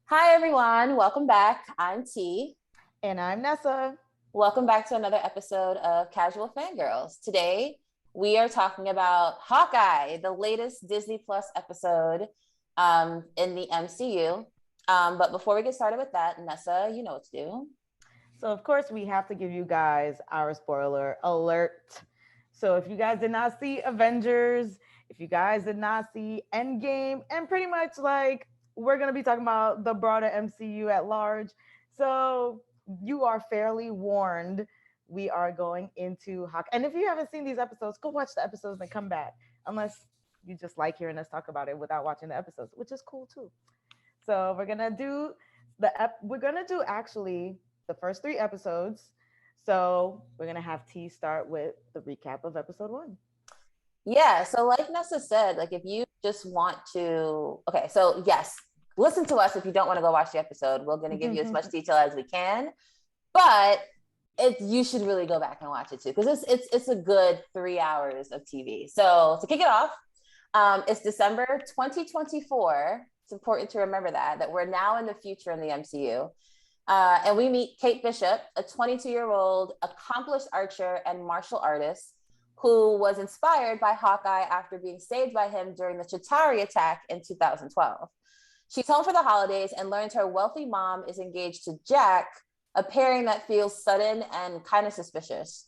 Hi, everyone. Welcome back. I'm T. And I'm Nessa. Welcome back to another episode of Casual Fangirls. Today, we are talking about Hawkeye, the latest Disney Plus episode in the MCU. But before we get started with that, Nessa, you know what to do. So, of course, we have to give you guys our spoiler alert. So, if you guys did not see Avengers, if you guys did not see Endgame, and pretty much like we're going to be talking about the broader MCU at large. So, you are fairly warned. We are going into Hawkeye. And if you haven't seen these episodes, go watch the episodes and come back. Unless you just like hearing us talk about it without watching the episodes, which is cool too. So we're gonna do actually the first three episodes. So we're gonna have T start with the recap of episode one. Yeah, so like Nessa said, like if you just want to, okay, so yes, listen to us if you don't want to go watch the episode. We're going to give you as much detail as we can, but you should really go back and watch it too because it's a good 3 hours of TV. So to kick it off, it's December 2024. It's important to remember that we're now in the future in the MCU. And we meet Kate Bishop, a 22-year-old accomplished archer and martial artist who was inspired by Hawkeye after being saved by him during the Chitauri attack in 2012. She's home for the holidays and learns her wealthy mom is engaged to Jack, a pairing that feels sudden and kind of suspicious.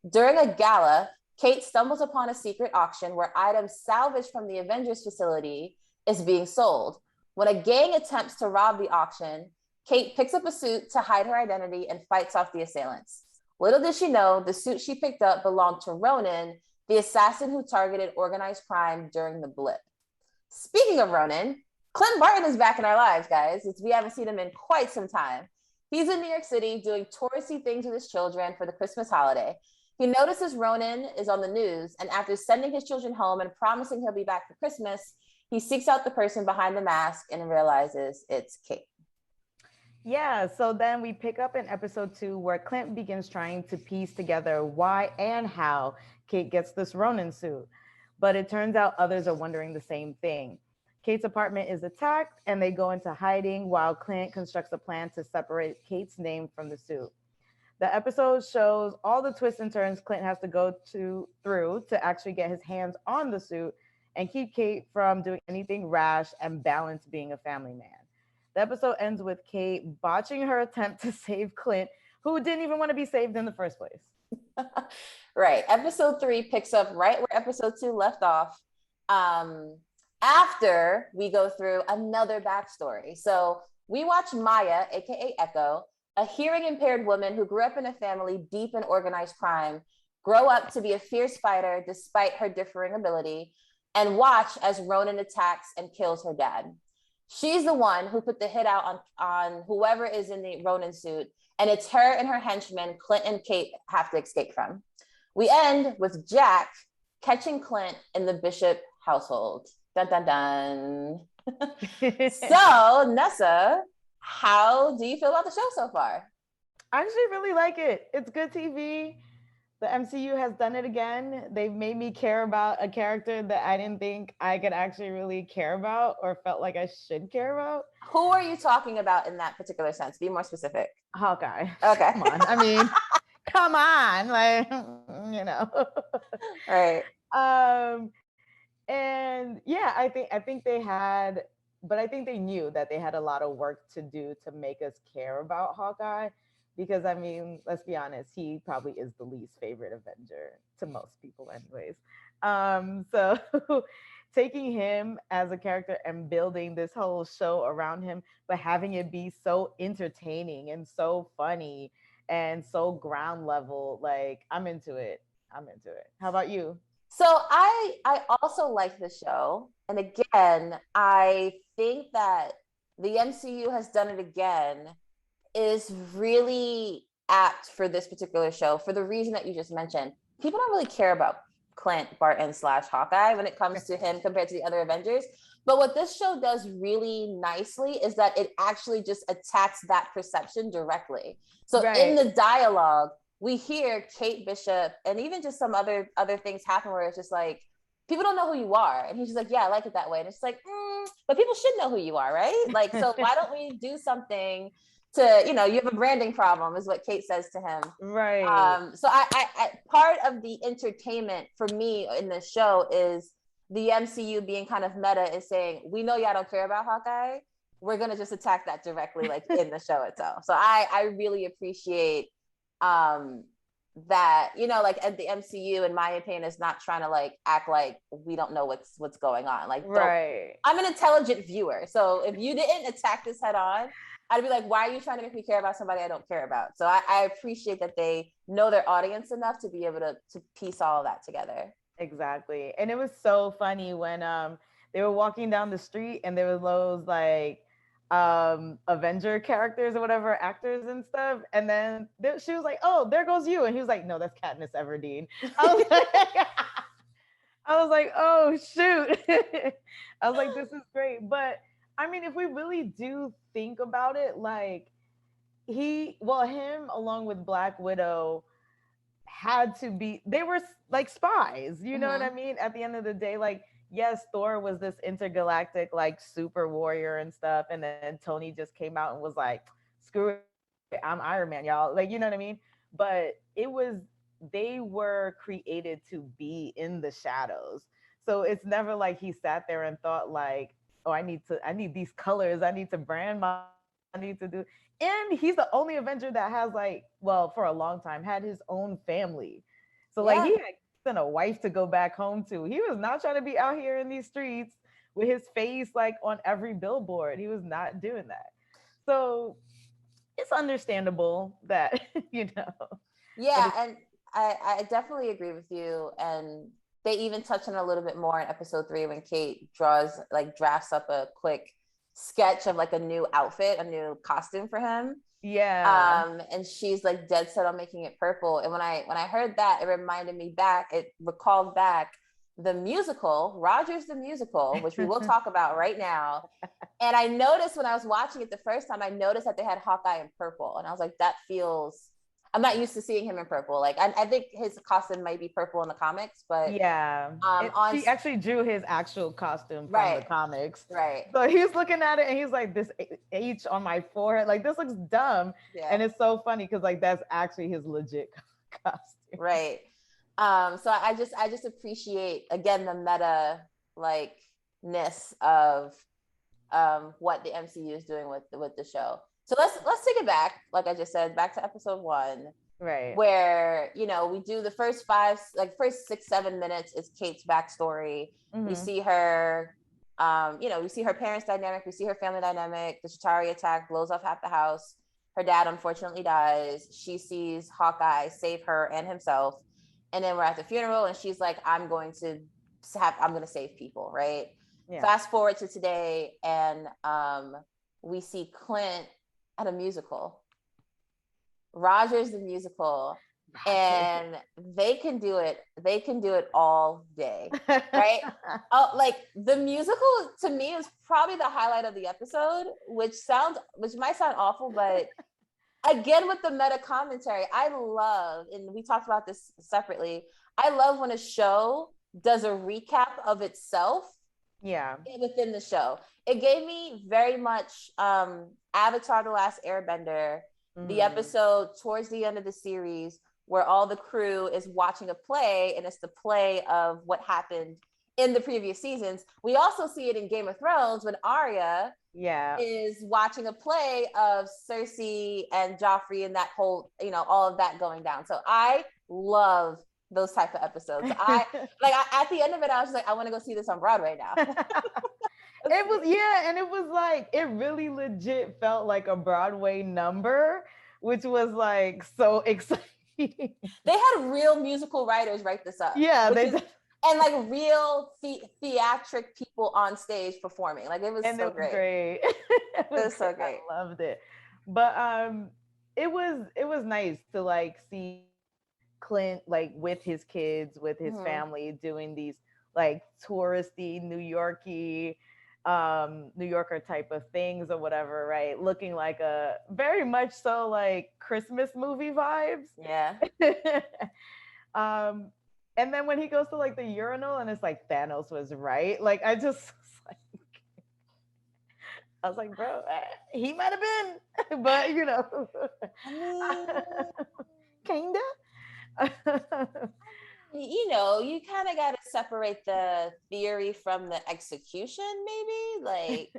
During a gala, Kate stumbles upon a secret auction where items salvaged from the Avengers facility is being sold. When a gang attempts to rob the auction, Kate picks up a suit to hide her identity and fights off the assailants. Little did she know, the suit she picked up belonged to Ronan, the assassin who targeted organized crime during the blip. Speaking of Ronan, Clint Barton is back in our lives, guys. We haven't seen him in quite some time. He's in New York City doing touristy things with his children for the Christmas holiday. He notices Ronan is on the news, and after sending his children home and promising he'll be back for Christmas, he seeks out the person behind the mask and realizes it's Kate. Yeah, so then we pick up in episode two where Clint begins trying to piece together why and how Kate gets this Ronin suit. But it turns out others are wondering the same thing. Kate's apartment is attacked and they go into hiding while Clint constructs a plan to separate Kate's name from the suit. The episode shows all the twists and turns Clint has to go through to actually get his hands on the suit and keep Kate from doing anything rash and balance being a family man. The episode ends with Kate botching her attempt to save Clint, who didn't even want to be saved in the first place. Right. Episode 3 picks up right where episode 2 left off. After we go through another backstory. So we watch Maya, aka Echo, a hearing impaired woman who grew up in a family deep in organized crime, grow up to be a fierce fighter despite her differing ability, and watch as Ronan attacks and kills her dad. She's the one who put the hit out on whoever is in the Ronin suit, and it's her and her henchmen Clint and Kate have to escape from. We end with Jack catching Clint in the Bishop household. Dun dun dun. So, Nessa, how do you feel about the show so far? I actually really like it. It's good TV. The MCU has done it again. They've made me care about a character that I didn't think I could actually really care about or felt like I should care about. Who are you talking about in that particular sense? Be more specific. Hawkeye. Okay. Come on. I mean, come on. Like, you know. Right. And yeah, I think they had, but I think they knew that they had a lot of work to do to make us care about Hawkeye. Because I mean, let's be honest, he probably is the least favorite Avenger to most people, anyways. So taking him as a character and building this whole show around him, but having it be so entertaining and so funny and so ground level, like I'm into it. I'm into it. How about you? So I also like the show. And again, I think that the MCU has done it again is really apt for this particular show for the reason that you just mentioned. People don't really care about Clint Barton / Hawkeye when it comes to him compared to the other Avengers. But what this show does really nicely is that it actually just attacks that perception directly. So right. In the dialogue, we hear Kate Bishop and even just some other things happen where it's just like, people don't know who you are. And he's just like, yeah, I like it that way. And it's like, but people should know who you are, right? Like, so why don't we do something to, you know, you have a branding problem is what Kate says to him. Right. So I part of the entertainment for me in the show is the MCU being kind of meta is saying, we know y'all don't care about Hawkeye. We're going to just attack that directly, like in the show itself. So I really appreciate that, you know, like at the MCU, in my opinion, is not trying to like act like we don't know what's going on. Like, right. I'm an intelligent viewer. So if you didn't attack this head on, I'd be like, why are you trying to make me care about somebody I don't care about? So I appreciate that they know their audience enough to be able to piece all of that together. Exactly. And it was so funny when they were walking down the street and there was those like Avenger characters or whatever, actors and stuff, and then she was like, oh, there goes you, and he was like, no, that's Katniss Everdeen. I was like, oh shoot. I was like, this is great. But I mean, if we really do think about it, like him along with Black Widow had to be, they were like spies, you know what I mean? At the end of the day, like, yes, Thor was this intergalactic like super warrior and stuff, and then Tony just came out and was like, screw it, I'm Iron Man, y'all, like, you know what I mean? But they were created to be in the shadows. So it's never like he sat there and thought like, oh, I need these colors, I need to brand my, I need to do. And he's the only Avenger that has like, well, for a long time had his own family. So like he had a wife to go back home to. He was not trying to be out here in these streets with his face like on every billboard. He was not doing that. So it's understandable that, you know. Yeah, and I definitely agree with you. And they even touch on a little bit more in episode 3 when Kate drafts up a quick sketch of like a new outfit, a new costume for him. Yeah. And she's like dead set on making it purple. And when I heard that, it recalled back the musical, Rogers the Musical, which we will talk about right now. And I noticed when I was watching it the first time, I noticed that they had Hawkeye in purple. And I was like, I'm not used to seeing him in purple. Like, I think his costume might be purple in the comics, but yeah, she actually drew his actual costume from the comics. Right. So he's looking at it and he's like, this H on my forehead, like this looks dumb. Yeah. And it's so funny because like that's actually his legit costume. Right. So I just appreciate again the meta likeness of what the MCU is doing with the show. So let's take it back, like I just said, back to episode 1. Right. Where, you know, we do the first 6-7 minutes is Kate's backstory. We see her, we see her parents' dynamic, we see her family dynamic. The Chitauri attack blows off half the house. Her dad unfortunately dies. She sees Hawkeye save her and himself. And then we're at the funeral and she's like, I'm going to save people, right? Yeah. Fast forward to today and we see Clint at a musical. Rogers the musical, and they can do it all day, right? Like the musical to me is probably the highlight of the episode, which might sound awful, but again with the meta commentary, I love, and we talked about this separately, I love when a show does a recap of itself within the show. It gave me very much Avatar The Last Airbender, the episode towards the end of the series where all the crew is watching a play and it's the play of what happened in the previous seasons. We also see it in Game of Thrones when Arya is watching a play of Cersei and Joffrey and that whole, all of that going down. So I love those type of episodes. At the end of it, I was just like, I want to go see this on Broadway now. It was like, it really legit felt like a Broadway number, which was like so exciting. They had real musical writers write this up. Yeah, and like real theatric people on stage performing. Like it was so great. It was so great. I loved it. But it was nice to like see Clint like with his kids, with his family doing these like touristy New Yorker type of things or whatever, right? Looking like a very much so like Christmas movie vibes. Yeah. And then when he goes to like the urinal and it's like Thanos was right. Like I just like I was like, bro, he might have been, but you know, I mean, kinda. you know, you kind of got to separate the theory from the execution, maybe. Like,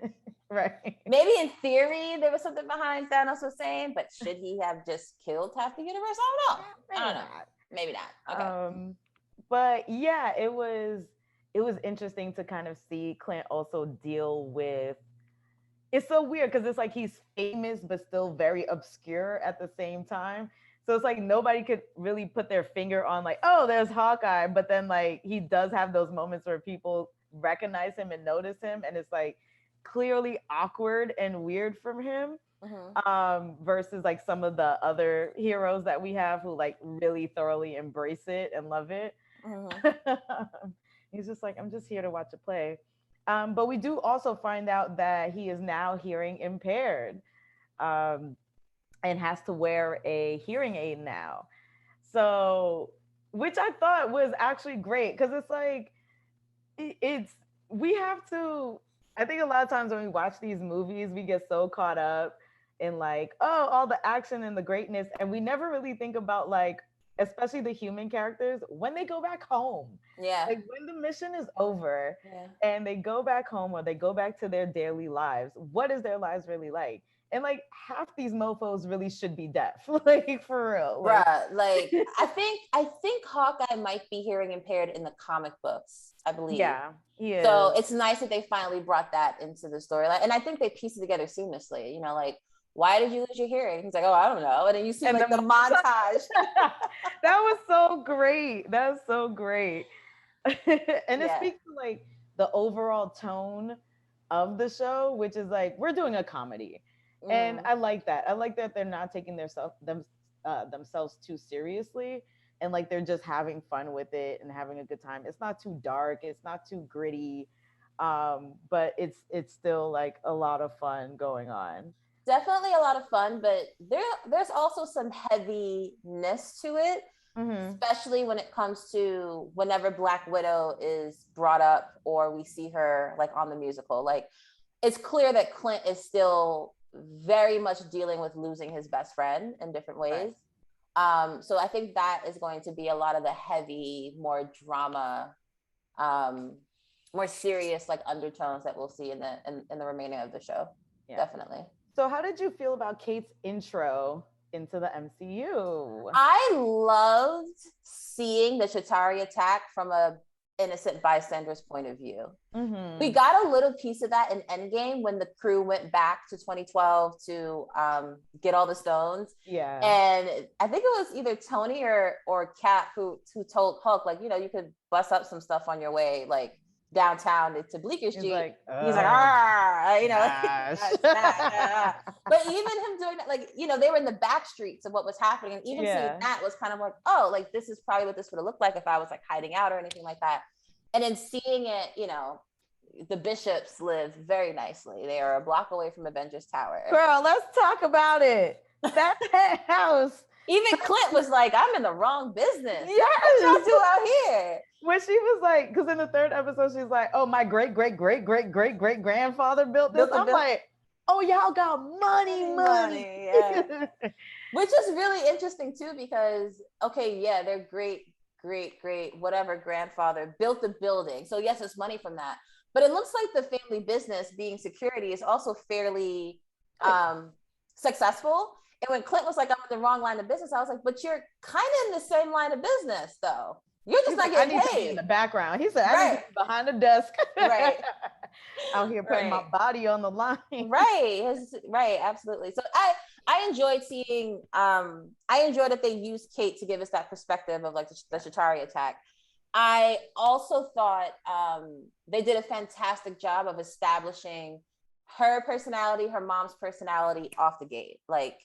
Right. maybe in theory there was something behind Thanos was saying, but should he have just killed half the universe? I don't know. Maybe not. Okay. But yeah, it was interesting to kind of see Clint also deal with. It's so weird because it's like he's famous but still very obscure at the same time. So it's like nobody could really put their finger on like, oh, there's Hawkeye, but then like he does have those moments where people recognize him and notice him, and it's like clearly awkward and weird from him. Versus like some of the other heroes that we have who like really thoroughly embrace it and love it. He's just like, I'm just here to watch it play. But we do also find out that he is now hearing impaired, and has to wear a hearing aid now. So, which I thought was actually great because it's like, it's, we have to, I think a lot of times when we watch these movies, we get so caught up in like, oh, all the action and the greatness. And we never really think about like, especially the human characters, when they go back home. Yeah. Like when the mission is over and they go back home or they go back to their daily lives, what is their lives really like? And like half these mofos really should be deaf. Like for real. Like, bruh, like I think Hawkeye might be hearing impaired in the comic books, I believe. Yeah, he is. So it's nice that they finally brought that into the storyline. And I think they pieced it together seamlessly. You know, like, why did you lose your hearing? He's like, oh, I don't know. And then you see like the montage. That was so great. That was so great. And it speaks to like the overall tone of the show, which is like, we're doing a comedy. And I like that. I like that they're not taking themselves too seriously, and like they're just having fun with it and having a good time. It's not too dark, it's not too gritty, but it's still like a lot of fun going on. Definitely a lot of fun, but there's also some heaviness to it, especially when it comes to whenever Black Widow is brought up or we see her like on the musical. Like, it's clear that Clint is still very much dealing with losing his best friend in different ways. Right. So I think that is going to be a lot of the heavy, more drama, more serious like undertones that we'll see in the remainder of the show. Yeah. Definitely. So how did you feel about Kate's intro into the MCU? I loved seeing the Chitauri attack from a innocent bystander's point of view. We got a little piece of that in Endgame when the crew went back to 2012 to get all the stones. Yeah. And I think it was either Tony or Cap who told Hulk, like, you know, you could bust up some stuff on your way, like downtown to Bleecker Street. He's like, ah, you know. But even him doing that, like, you know, they were in the back streets of what was happening. And even seeing that was kind of like, oh, like this is probably what this would have looked like if I was like hiding out or anything like that. And then seeing it, you know, the Bishops live very nicely. They are a block away from Avengers Tower. Girl, let's talk about it. That house. Even Clint was like, I'm in the wrong business. Yes. What y'all do out here? When she was like, because in the third episode, she's like, oh, my great grandfather built this. I'm like, oh, y'all got money. Yeah. Which is really interesting too, because, okay, yeah, their great whatever grandfather built the building. So yes, it's money from that. But it looks like the family business, being security, is also fairly successful. And when Clint was like, I'm in the wrong line of business, I was like, but you're kind of in the same line of business, though. You're just not getting paid. To be in the background. He said, I need to be behind the desk. Right. Out here putting my body on the line. Right, absolutely. So I enjoyed seeing, I enjoyed that they used Kate to give us that perspective of like the Chitauri attack. I also thought they did a fantastic job of establishing her personality, her mom's personality off the gate. Like,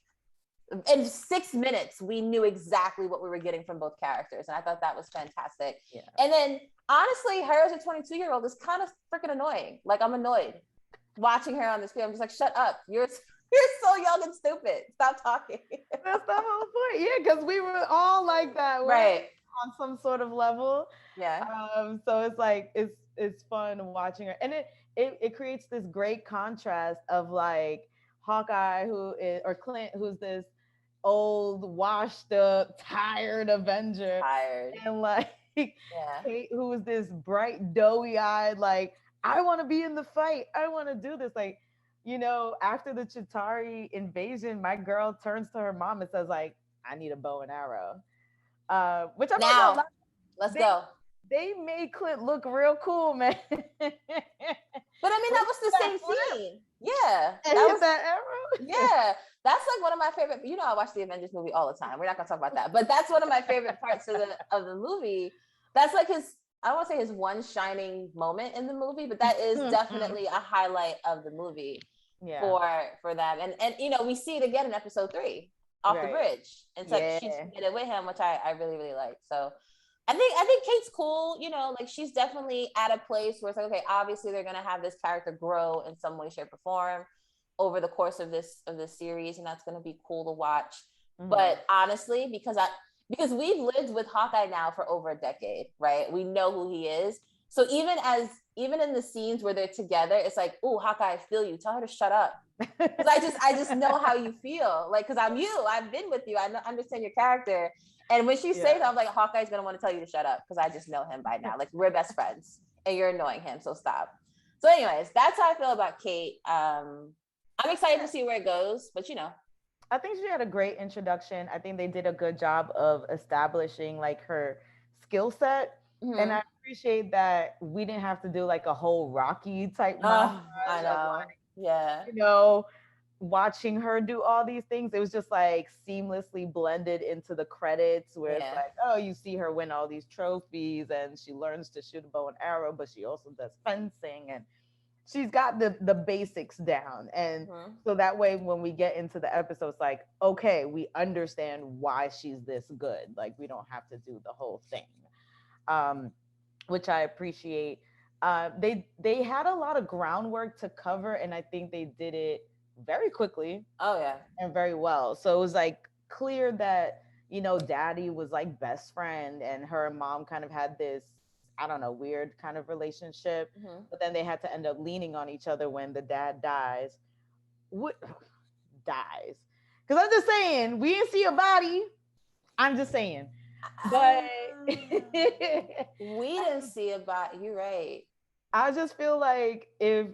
in 6 minutes, we knew exactly what we were getting from both characters. And I thought that was fantastic. Yeah. And then honestly, her as a 22-year-old is kind of freaking annoying. Like, I'm annoyed watching her on the screen. I'm just like, shut up. You're so young and stupid. Stop talking. That's the whole point. Yeah, because we were all like that. Right. on some sort of level. Yeah. So it's like it's fun watching her, and it creates this great contrast of like Hawkeye, who is, or Clint, who's this old, washed up, tired Avenger, Tired. and like Yeah. Kate, who is this bright, doughy eyed, like, I want to be in the fight. I want to do this. Like, after the Chitauri invasion, my girl turns to her mom and says, like, I need a bow and arrow. Which I'm not gonna Now, lie, let's they go. they made Clint look real cool, man. But I mean, When that was the that same flip scene. Yeah. and That hit was, that arrow. yeah. That's like one of my favorite, I watch the Avengers movie all the time. We're not gonna talk about that. But that's one of my favorite parts of the movie. That's like I don't want to say his one shining moment in the movie, but that is definitely a highlight of the movie Yeah. for them. And we see it again in episode 3 off the bridge. And it's like she's committed with him, which I really, really like. So I think Kate's cool, like she's definitely at a place where it's like, okay, obviously they're gonna have this character grow in some way, shape, or form over the course of this series, and that's gonna be cool to watch. Mm-hmm. But honestly, because we've lived with Hawkeye now for over a decade, right? We know who he is. So even in the scenes where they're together, it's like, oh, Hawkeye, I feel you. Tell her to shut up. Because I just know how you feel. Like, because I'm you. I've been with you. I understand your character. And when she says that, I'm like, Hawkeye's going to want to tell you to shut up because I just know him by now. Like, we're best friends and you're annoying him, so stop. So anyways, that's how I feel about Kate. I'm excited to see where it goes, but I think she had a great introduction. I think they did a good job of establishing like her skill set. Mm-hmm. And I appreciate that we didn't have to do like a whole Rocky type montage. I know. Watching her do all these things, it was just like seamlessly blended into the credits where it's like, oh, you see her win all these trophies and she learns to shoot a bow and arrow, but she also does fencing and she's got the basics down. And so that way when we get into the episodes, like, okay, we understand why she's this good. Like, we don't have to do the whole thing, which I appreciate. They had a lot of groundwork to cover, and I think they did it very quickly. Oh yeah. And very well. So it was like clear that, daddy was like best friend and her and mom kind of had this, I don't know, weird kind of relationship. Mm-hmm. But then they had to end up leaning on each other when the dad dies. Dies. Because I'm just saying, we didn't see a body. I'm just saying. But we didn't see a body. You're right. I just feel like if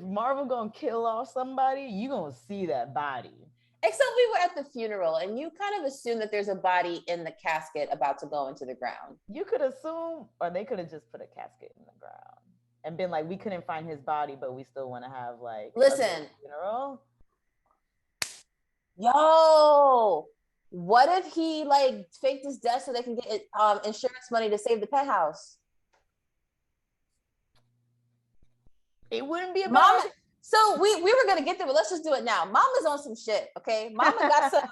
Marvel gonna kill off somebody, you gonna see that body. Except we were at the funeral, and you kind of assume that there's a body in the casket about to go into the ground. You could assume, or they could have just put a casket in the ground and been like, we couldn't find his body, but we still want to have like a funeral. Yo, what if he like faked his death so they can get insurance money to save the penthouse? It wouldn't be a Mama. So we were gonna get there, but let's just do it now. Mama's on some shit, okay? Mama got some.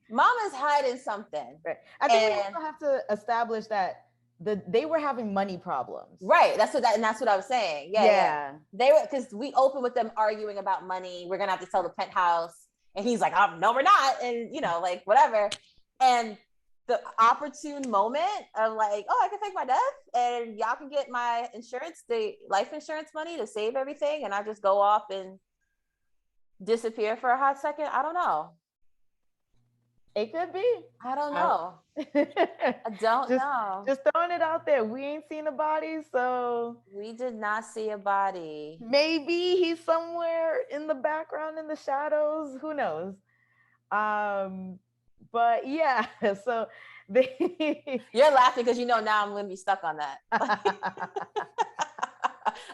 Mama's hiding something. Right. I think we also have to establish that they were having money problems. Right. That's what I was saying. Yeah. They were, because we opened with them arguing about money. We're gonna have to sell the penthouse, and he's like, "Oh no, we're not," and like whatever. And the opportune moment of like, oh, I can fake my death and y'all can get my insurance, the life insurance money to save everything, and I just go off and disappear for a hot second. I don't know. It could be. I don't know. I don't know. Just throwing it out there. We ain't seen a body, so we did not see a body. Maybe he's somewhere in the background in the shadows. Who knows? But yeah, so you're laughing because now I'm going to be stuck on that.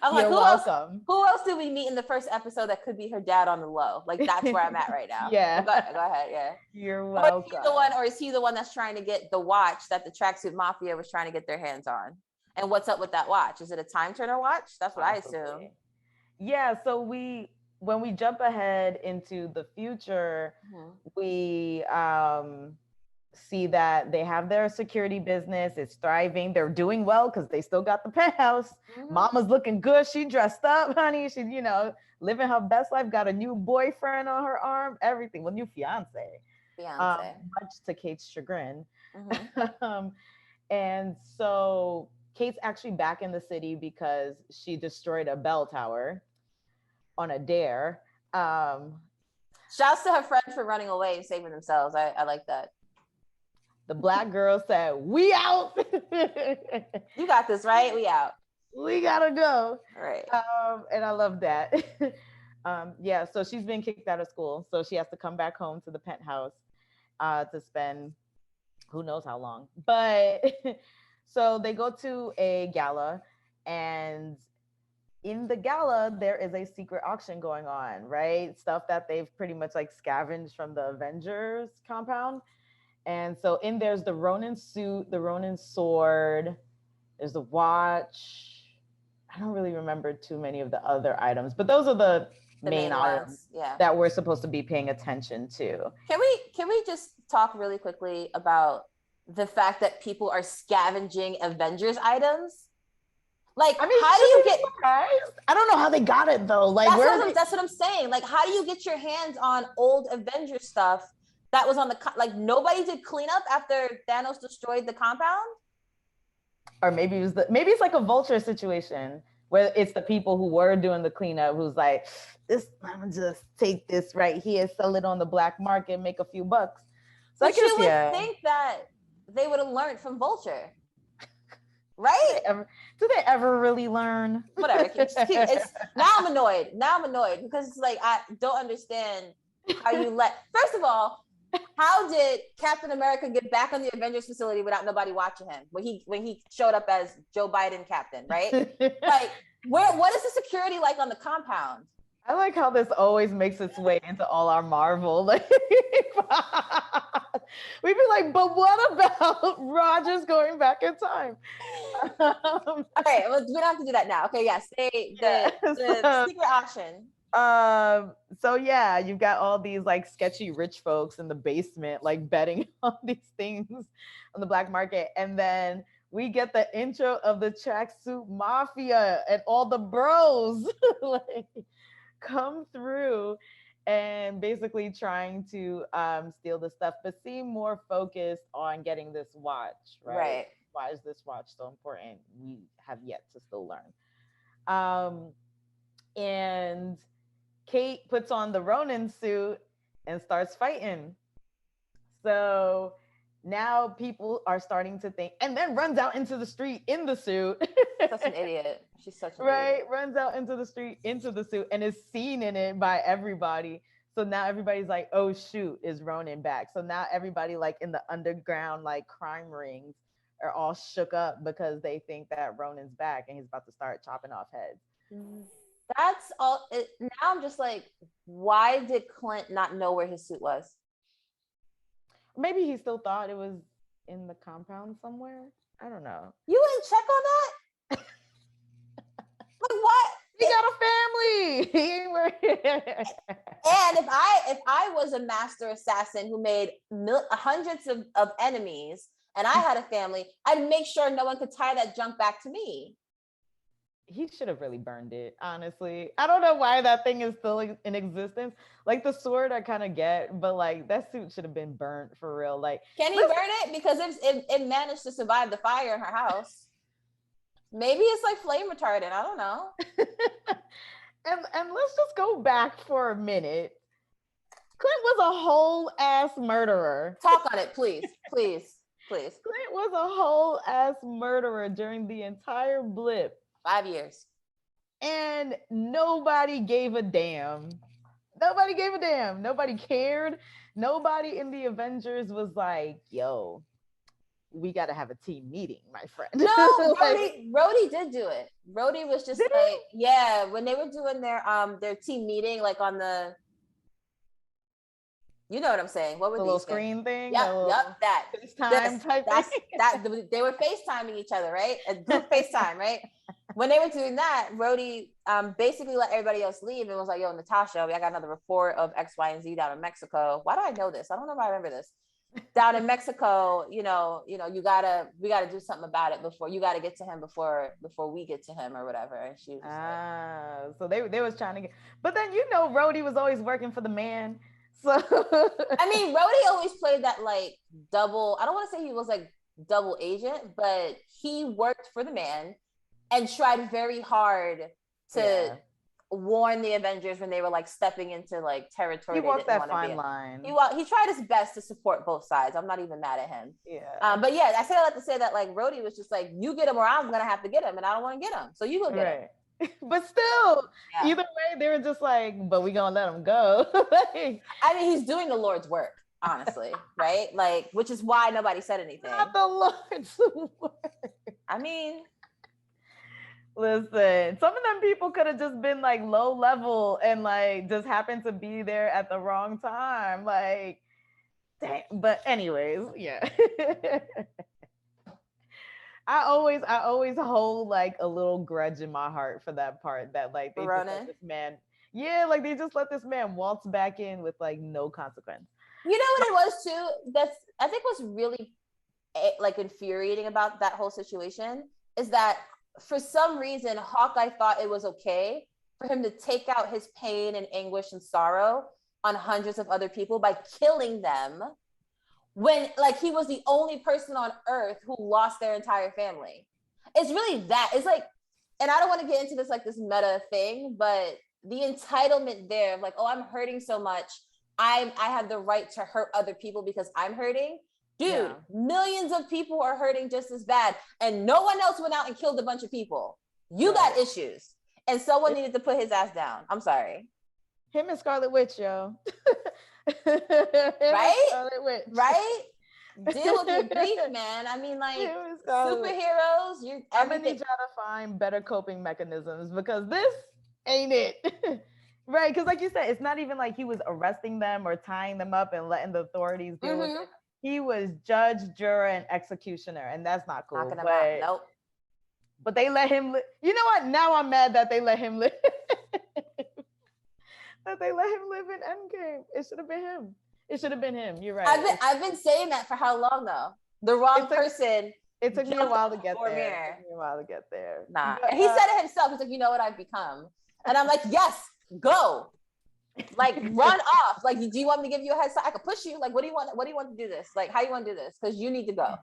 I'm like, who else did we meet in the first episode that could be her dad on the low? Like, that's where I'm at right now. Yeah. Go ahead. Yeah. You're welcome. Or is he the one that's trying to get the watch that the Tracksuit Mafia was trying to get their hands on? And what's up with that watch? Is it a time turner watch? That's what I assume. Yeah. So when we jump ahead into the future, we see that they have their security business. It's thriving. They're doing well because they still got the penthouse. Mama's looking good. She dressed up, honey. She, living her best life. Got a new boyfriend on her arm. Everything. Well, new fiance. Much to Kate's chagrin. And so Kate's actually back in the city because she destroyed a bell tower on a dare. Shouts to her friends for running away and saving themselves. I like that. The black girl said, "We out." You got this, right? We out. We gotta go. All right. And I love that. Yeah, so she's been kicked out of school, so she has to come back home to the penthouse to spend who knows how long. But so they go to a gala, and in the gala there is a secret auction going on, right? Stuff that they've pretty much like scavenged from the Avengers compound. And so in there's the Ronin suit, the Ronin sword, there's the watch. I don't really remember too many of the other items, but those are the main items that we're supposed to be paying attention to. Can we just talk really quickly about the fact that people are scavenging Avengers items? Like, I mean, how do you get surprised? I don't know how they got it though. Like, that's what I'm saying. Like, how do you get your hands on old Avengers stuff that was on the like nobody did cleanup after Thanos destroyed the compound? Or maybe it's like a Vulture situation where it's the people who were doing the cleanup who's like, I'm gonna just take this right here, sell it on the black market, make a few bucks. So but you would think that they would have learned from Vulture, right? Do they ever really learn? Whatever. Now I'm annoyed because it's like I don't understand how you first of all, how did Captain America get back on the Avengers facility without nobody watching him when he showed up as Joe Biden captain, right? Like, what is the security like on the compound? I like how this always makes its way into all our Marvel. Like, we'd be like, but what about Rogers going back in time? Okay, well, we don't have to do that now. Okay, yes, the secret auction. So yeah, you've got all these like sketchy rich folks in the basement like betting on these things on the black market, and then we get the intro of the tracksuit mafia and all the bros like come through and basically trying to steal the stuff, but seem more focused on getting this watch, right? Why is this watch so important? We have yet to still learn. And Kate puts on the Ronin suit and starts fighting. So now people are starting to think, and then runs out into the street in the suit. Such an idiot. She's such an idiot. Runs out into the street into the suit and is seen in it by everybody. So now everybody's like, oh shoot, is Ronin back? So now everybody like in the underground like crime rings are all shook up because they think that Ronin's back and he's about to start chopping off heads. That's all. Now I'm just like, why did Clint not know where his suit was? Maybe he still thought it was in the compound somewhere. I don't know. You didn't check on that? Like, what? He got a family. He ain't worried. And if I was a master assassin who made hundreds of enemies and I had a family, I'd make sure no one could tie that junk back to me. He should have really burned it, honestly. I don't know why that thing is still in existence. Like the sword I kind of get, but like that suit should have been burnt for real. Like, can he burn it? Because it managed to survive the fire in her house. Maybe it's like flame retardant. I don't know. and let's just go back for a minute. Clint was a whole ass murderer. Talk on it, please. Clint was a whole ass murderer during the entire blip. 5 years. And nobody gave a damn. Nobody cared. Nobody in the Avengers was like, yo, we got to have a team meeting, my friend. No, Rhodey did do it. Rhodey was just like, yeah, when they were doing their team meeting, like on the, you know what I'm saying? What were the these little screen thing? Yep, that. FaceTime type thing. They were FaceTiming each other, right? A group FaceTime, right? When they were doing that, Rhodey basically let everybody else leave and was like, yo, Natasha, I got another report of X, Y, and Z down in Mexico. Why do I know this? I don't know if I remember this. Down in Mexico, we gotta do something about it before you gotta get to him before we get to him or whatever. And she was so they was trying to get, but then Rhodey was always working for the man. So I mean, Rhodey always played that like double. I don't want to say he was like double agent, but he worked for the man and tried very hard to warn the Avengers when they were like stepping into like territory. He walked that fine line. He tried his best to support both sides. I'm not even mad at him. Yeah. But yeah, I say that to say that like Rhodey was just like, you get him or I'm gonna have to get him, and I don't want to get him, so you go get him. But still, either way, they were just like, but we gonna let him go. I mean, he's doing the Lord's work, honestly, right? Like, which is why nobody said anything. Not the Lord's work. I mean, listen, some of them people could have just been like low level and like just happened to be there at the wrong time. Like, dang. But anyways, yeah. I always hold like a little grudge in my heart for that part that like they just let this man, like they just let this man waltz back in with like no consequence. You know what it was too? That's I think what's really like infuriating about that whole situation is that for some reason Hawkeye thought it was okay for him to take out his pain and anguish and sorrow on hundreds of other people by killing them, when like he was the only person on earth who lost their entire family. It's really that. It's like, and I don't want to get into this like this meta thing, but the entitlement there of like, oh, I'm hurting so much, I have the right to hurt other people because I'm hurting. Dude, millions of people are hurting just as bad, and no one else went out and killed a bunch of people. You got issues, and someone needed to put his ass down. I'm sorry. Him and Scarlet Witch, yo. Right? Right? Deal with your grief, man. I mean, like, superheroes, I'm gonna need y'all to find better coping mechanisms because this ain't it. Right? Because like you said, it's not even like he was arresting them or tying them up and letting the authorities deal with it. He was judge, juror, and executioner, and that's not cool. Nope. But they let him live. You know what? Now I'm mad that they let him live. That they let him live in Endgame. It should have been him. It should have been him. You're right. I've been saying that for how long though? The wrong person. It took me a while to get there. Nah. But, he said it himself. He's like, you know what I've become? And I'm like, yes, go. Like run off. Like, do you want me to give you a head start? I could push you. Like, what do you want? What do you want to do this? Like, how do you want to do this? Because you need to go.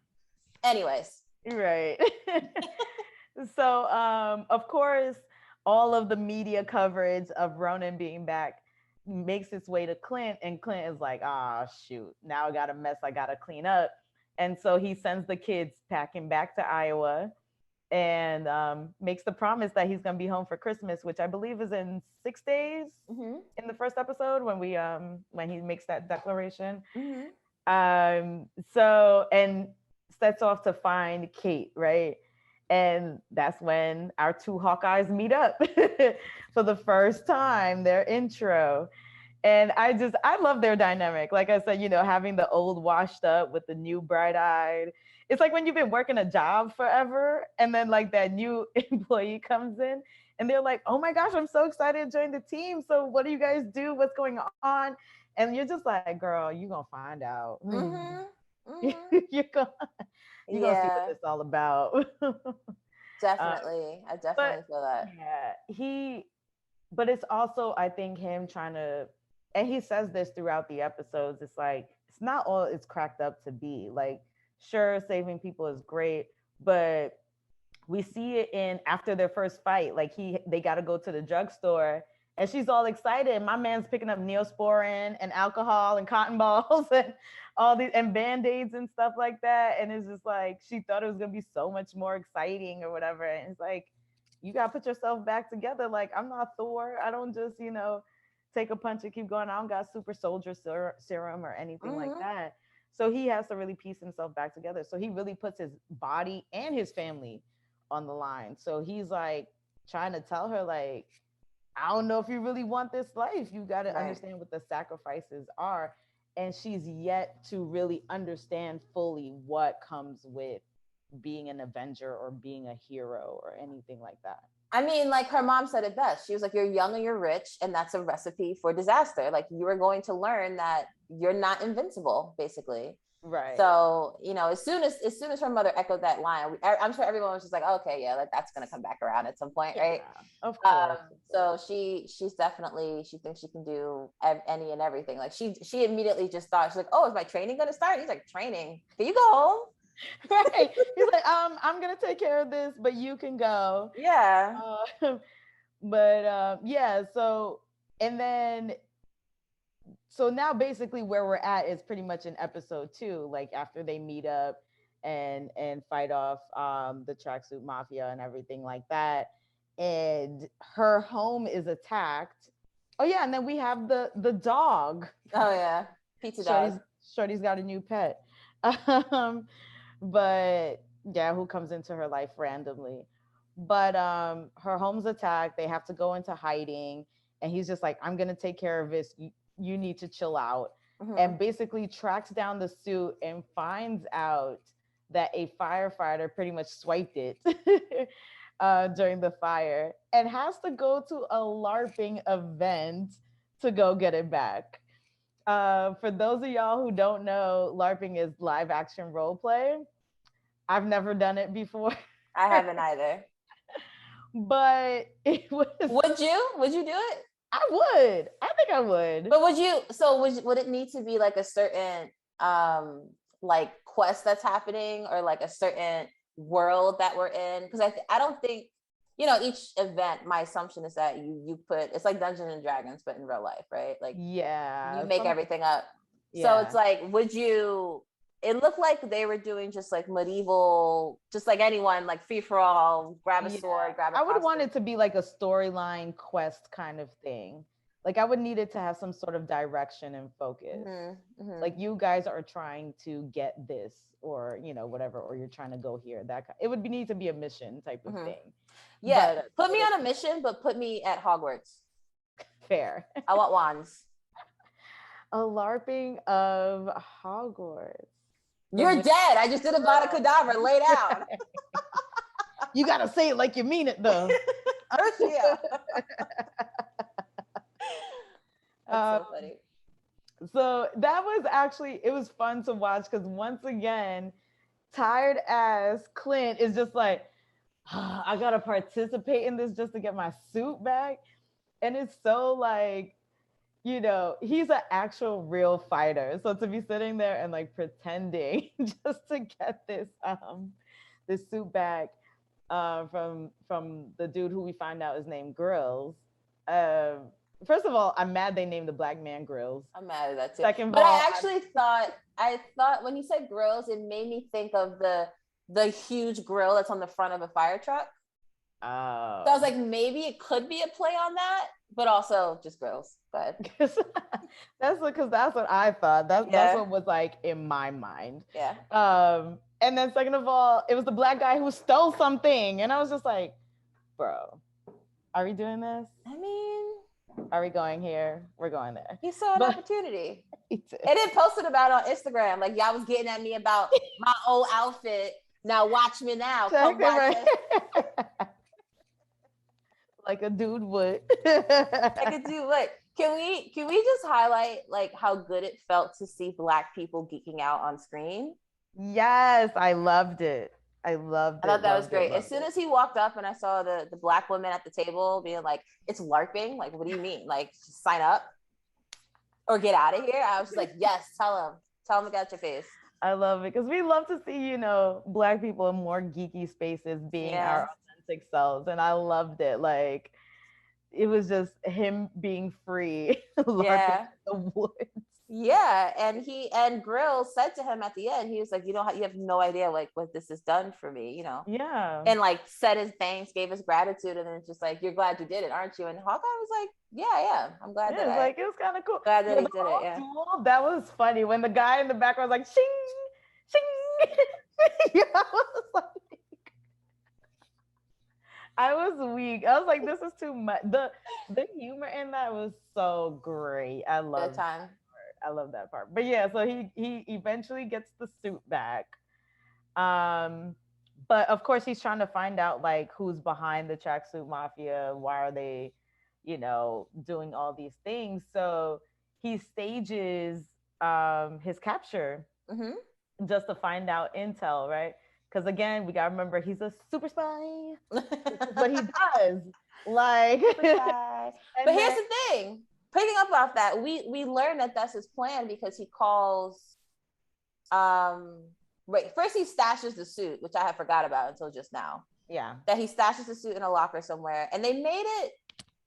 Anyways. Right. So, of course, all of the media coverage of Ronan being back makes its way to Clint, and Clint is like, oh shoot, now I got a mess I gotta clean up. And so he sends the kids packing back to Iowa and makes the promise that he's gonna be home for Christmas, which I believe is in 6 days in the first episode when he makes that declaration. So and sets off to find Kate, right? And that's when our two Hawkeyes meet up for the first time, their intro. And I love their dynamic. Like I said, having the old washed up with the new bright-eyed. It's like when you've been working a job forever and then like that new employee comes in and they're like, oh my gosh, I'm so excited to join the team. So what do you guys do? What's going on? And you're just like, girl, you're going to find out. You're going to see what it's all about. Definitely. I definitely feel that. Yeah. But it's also, I think, him trying to, and he says this throughout the episodes, it's like, it's not all it's cracked up to be. Like, sure, saving people is great, but we see it in after their first fight, like they got to go to the drugstore and she's all excited. My man's picking up Neosporin and alcohol and cotton balls and all these and Band-Aids and stuff like that. And it's just like, she thought it was going to be so much more exciting or whatever. And it's like, you got to put yourself back together. Like, I'm not Thor. I don't just, take a punch and keep going. I don't got super soldier serum or anything like that. So he has to really piece himself back together. So he really puts his body and his family on the line. So he's like trying to tell her, like, I don't know if you really want this life. You got to understand what the sacrifices are. And she's yet to really understand fully what comes with being an Avenger or being a hero or anything like that. I mean, like her mom said it best. She was like, you're young and you're rich, and that's a recipe for disaster. Like, you are going to learn that you're not invincible, basically. Right. So, as soon as her mother echoed that line, I'm sure everyone was just like, okay, yeah, like that's going to come back around at some point, right? Of course. So she's definitely, she thinks she can do any and everything. Like she immediately just thought, she's like, oh, is my training going to start? He's like, training? Can you go home? Right. He's like, I'm gonna take care of this, but you can go. Yeah. But yeah, so and then so now basically where we're at is pretty much in episode 2, like after they meet up and fight off the tracksuit mafia and everything like that. And her home is attacked. Oh yeah, and then we have the dog. Oh yeah. Pizza dog. Shorty's got a new pet. Um, but yeah, who comes into her life randomly. But her home's attacked. They have to go into hiding. And he's just like, I'm gonna take care of this. You need to chill out. And basically tracks down the suit and finds out that a firefighter pretty much swiped it during the fire and has to go to a LARPing event to go get it back. For those of y'all who don't know, LARPing is live action role play. I've never done it before. I haven't either. But it was. Would you? Would you do it? I would. I think I would. But would you? So would it need to be like a certain like quest that's happening, or like a certain world that we're in? Because I don't think, each event. My assumption is that you put, it's like Dungeons and Dragons, but in real life, right? Like yeah, you make everything up. Yeah. So it's like, would you? It looked like they were doing just like medieval, just like anyone, like free for all, grab a sword, grab a I would costume. want it to be like a storyline quest kind of thing. Like I would need it to have some sort of direction and focus. Like you guys are trying to get this, or whatever, or you're trying to go here. It would need to be a mission type of thing. Yeah, but put me on a mission, but put me at Hogwarts. Fair. I want wands. A LARPing of Hogwarts. You're dead. I just did a Vada Kedavra. Lay down. You gotta say it like you mean it, though. Yeah. That's so funny. So that was actually, it was fun to watch because once again, tired ass Clint is just like, I gotta participate in this just to get my suit back. And it's so like, he's an actual real fighter. So to be sitting there and like pretending just to get this suit back from the dude who we find out is named Grills. First of all, I'm mad they named the black man Grills. I'm mad at that too. Second but of all, I actually thought when you said grills, it made me think of the huge grill that's on the front of a fire truck. Oh. So I was like, maybe it could be a play on that, but also just grills. But that's what I thought. That's what was like in my mind. Yeah. And then second of all, it was the black guy who stole something, and I was just like, bro, are we doing this? I mean, are we going here? We're going there. He saw an opportunity. And then posted about it on Instagram. Like, y'all was getting at me about my old outfit. Now watch me now. Come watch it. Like a dude would. Like a dude would. Can we just highlight like how good it felt to see Black people geeking out on screen? Yes, I loved it. I thought that was great. As soon as he walked up and I saw the Black woman at the table being like, it's LARPing. Like, what do you mean? Like, sign up or get out of here. I was like, yes, tell him to get your face. I love it because we love to see, Black people in more geeky spaces being our authentic selves. And I loved it. Like, it was just him being free. LARPing in the woods. Yeah, and Grill said to him at the end, he was like, you have no idea like what this has done for me, Yeah. And like said his thanks, gave his gratitude, and then it's just like, you're glad you did it, aren't you? And Hawkeye was like, yeah, I'm glad that it was kind of cool. Glad that he did it. Yeah. Duel, that was funny when the guy in the background was like, shing, shing. I was weak. I was like, this is too much. The humor in that was so great. I love time. I love that part. But yeah, so he eventually gets the suit back. But of course he's trying to find out like who's behind the tracksuit mafia. Why are they, doing all these things? So he stages his capture just to find out intel, right? Because again, we gotta remember he's a super spy. But he does. Like but here's the thing. Picking up off that, we learned that that's his plan because he calls Right. First, he stashes the suit, which I had forgot about until just now. Yeah. That he stashes the suit in a locker somewhere, and they made it.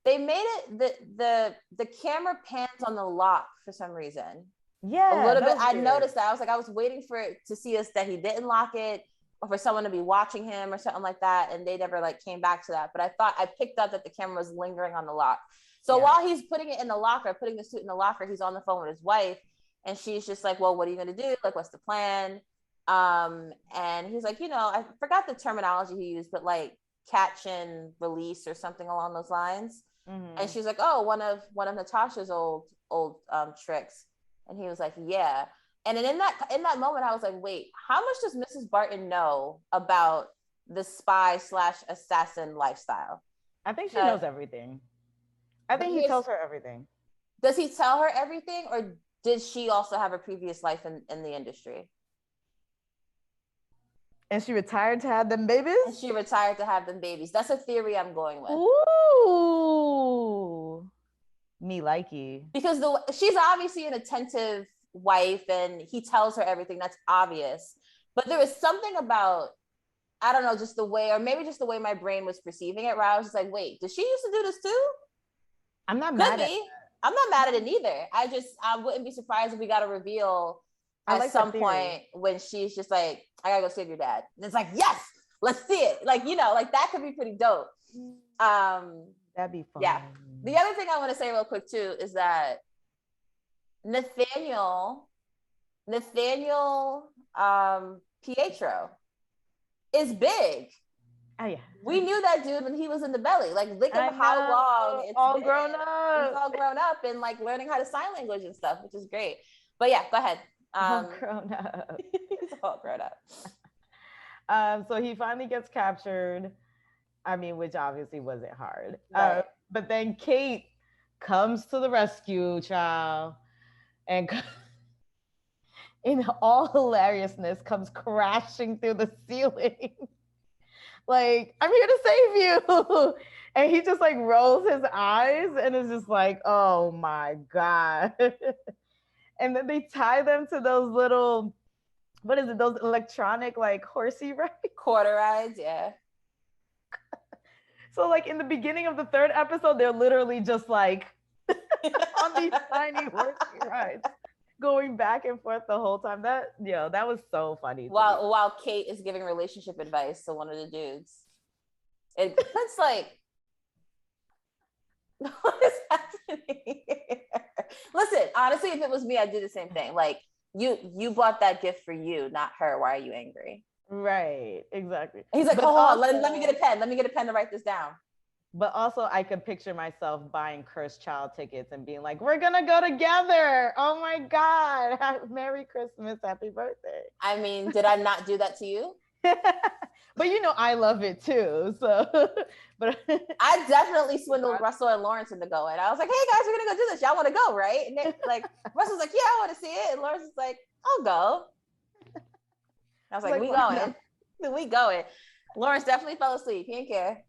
The camera pans on the lock for some reason. Yeah. A little bit. I noticed that. I was waiting for it to see us that he didn't lock it, or for someone to be watching him or something like that, and they never like came back to that. But I picked up that the camera was lingering on the lock. So while he's putting it in the locker, putting the suit in the locker, he's on the phone with his wife, and she's just like, "Well, what are you going to do? Like, what's the plan?" And he's like, I forgot the terminology he used, but like catch and release or something along those lines. Mm-hmm. And she's like, "Oh, one of Natasha's old tricks." And he was like, "Yeah." And then in that moment, I was like, "Wait, how much does Mrs. Barton know about the spy/assassin lifestyle?" I think she knows everything. I think he tells her everything. Does he tell her everything, or did she also have a previous life in the industry? And she retired to have them babies? And she retired to have them babies. That's a theory I'm going with. Ooh. Me likey. Because she's obviously an attentive wife, and he tells her everything. That's obvious. But there was something about, I don't know, just the way, or maybe just the way my brain was perceiving it, where I was just like, wait, did she used to do this too? I'm not mad at it. I'm not mad at it either. I wouldn't be surprised if we got a reveal at some point when she's just like, "I gotta go save your dad." And it's like, yes, let's see it. Like, like that could be pretty dope. That'd be fun. Yeah. The other thing I want to say real quick too is that Nathaniel Pietro is big. Oh yeah. We knew that dude when he was in the belly. Like, look at how long it's all been. grown up. He's all grown up and like learning how to sign language and stuff, which is great. But yeah, go ahead. All grown up. He's all grown up. So he finally gets captured. I mean, which obviously wasn't hard. Right. But then Kate comes to the rescue, child, and in all hilariousness comes crashing through the ceiling. Like, "I'm here to save you." And he just like rolls his eyes and is just like, "Oh my God." And then they tie them to those little, what is it? Those electronic like horsey rides? Quarter rides, yeah. So like in the beginning of the third episode, they're literally just like on these tiny horsey rides, going back and forth the whole time. That was so funny. While Kate is giving relationship advice to one of the dudes. That's like, what is happening here? Listen, honestly, if it was me, I'd do the same thing. Like, you bought that gift for you, not her. Why are you angry? Right, exactly. He's like, hold on, let me get a pen. Let me get a pen to write this down. But also, I could picture myself buying cursed child tickets and being like, "We're gonna go together. Oh my God. Merry Christmas. Happy birthday." I mean, did I not do that to you? But I love it too. So, but I definitely swindled Russell and Lawrence into going. I was like, "Hey guys, we're gonna go do this. Y'all want to go, right?" And they, like, Russell's like, "Yeah, I want to see it." And Lawrence is like, "I'll go." I was like, "We going? We going?" Lawrence definitely fell asleep. He didn't care.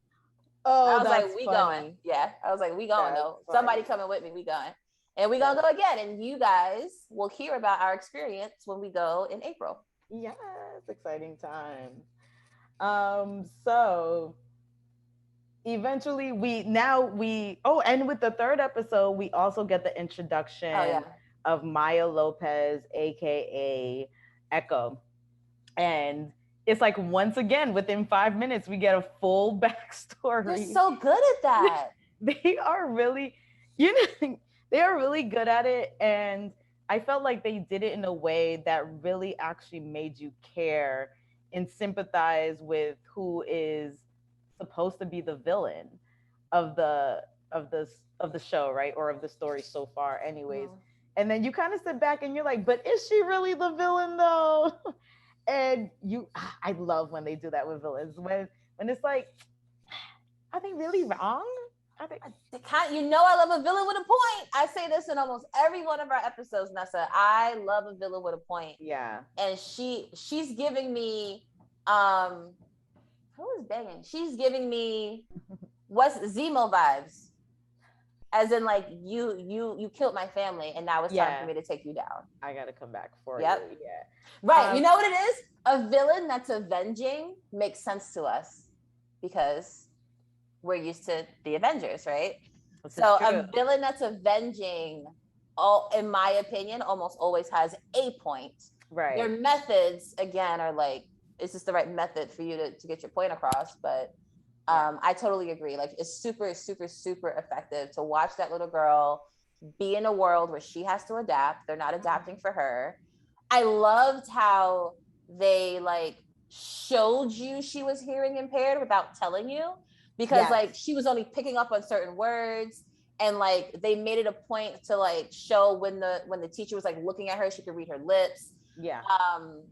Oh, I was like, "We going?" Yeah, I was like, "We going though. Somebody coming with me. We going, and we gonna go again." And you guys will hear about our experience when we go in April. Yes, exciting time. So eventually and with the third episode, we also get the introduction of Maya Lopez, aka Echo. And it's like, once again, within 5 minutes, we get a full backstory. They're so good at that. They are really, they are really good at it. And I felt like they did it in a way that really actually made you care and sympathize with who is supposed to be the villain of the show, right? Or of the story so far, anyways. And then you kind of sit back and you're like, but is she really the villain though? And I love when they do that with villains, when it's like, are they really wrong? I love a villain with a point. I say this in almost every one of our episodes, Nessa. I love a villain with a point. Yeah. And she's giving me, who is banging? She's giving me what's Zemo vibes. As in, like, you killed my family, and now it's time for me to take you down. I gotta come back for Yep. you. Yeah. Right. You know what it is? A villain that's avenging makes sense to us because we're used to the Avengers, right? So a villain that's avenging, in my opinion, almost always has a point. Right. Their methods, again, are like, is this the right method for you to get your point across? But I totally agree. Like, it's super, super, super effective to watch that little girl be in a world where she has to adapt. They're not adapting for her. I loved how they like showed you she was hearing impaired without telling you, because like she was only picking up on certain words, and like they made it a point to like show when the teacher was like looking at her, she could read her lips. Yeah.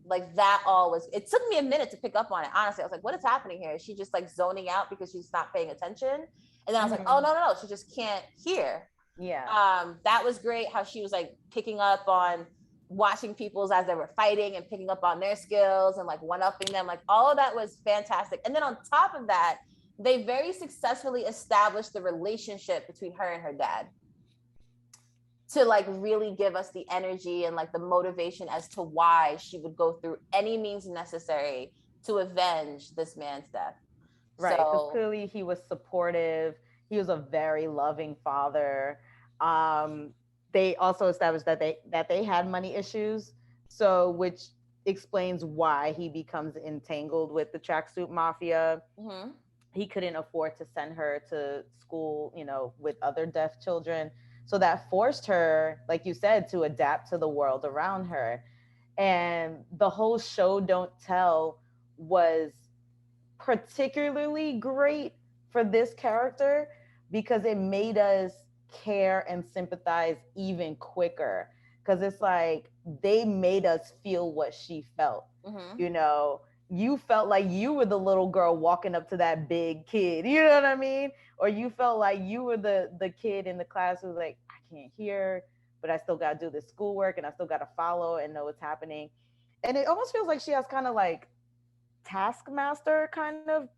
Like that all was, it took me a minute to pick up on it. Honestly, I was like, what is happening here? Is she just like zoning out because she's not paying attention? And then I was like, oh no, she just can't hear. Yeah. That was great how she was like picking up on watching people's as they were fighting and picking up on their skills and like one-upping them. Like all of that was fantastic. And then on top of that, they very successfully established the relationship between her and her dad, to like really give us the energy and like the motivation as to why she would go through any means necessary to avenge this man's death. Right. Because clearly he was supportive. He was a very loving father. They also established that they had money issues. So which explains why he becomes entangled with the tracksuit mafia. Mm-hmm. He couldn't afford to send her to school, you know, with other deaf children. So that forced her, like you said, to adapt to the world around her. And the whole show don't tell was particularly great for this character because it made us care and sympathize even quicker. Because it's like they made us feel what she felt. Mm-hmm. You know, you felt like you were the little girl walking up to that big kid. You know what I mean? Or you felt like you were the kid in the class who was like, I can't hear, but I still got to do this schoolwork and I still got to follow and know what's happening. And it almost feels like she has kind of like Taskmaster kind of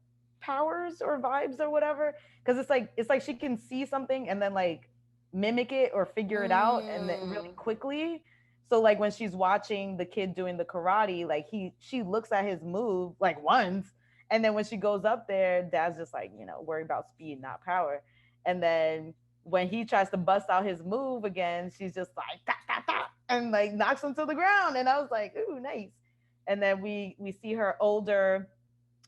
powers or vibes or whatever. Because it's like she can see something and then like mimic it or figure it out and then really quickly. So like when she's watching the kid doing the karate, like she looks at his move like once. And then when she goes up there, dad's just like, you know, worried about speed, not power. And then when he tries to bust out his move again, she's just like, ta, ta, ta, and like knocks him to the ground. And I was like, ooh, nice. And then we see her older,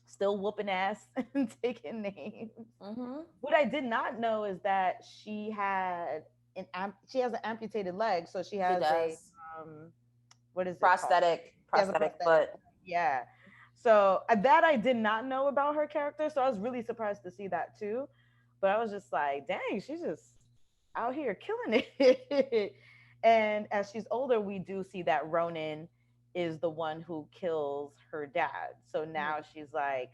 still whooping ass and taking names. Mm-hmm. What I did not know is that she has an amputated leg. So she has what is it? Prosthetic foot. Yeah. So that I did not know about her character. So I was really surprised to see that too. But I was just like, dang, she's just out here killing it. And as she's older, we do see that Ronan is the one who kills her dad. So now she's like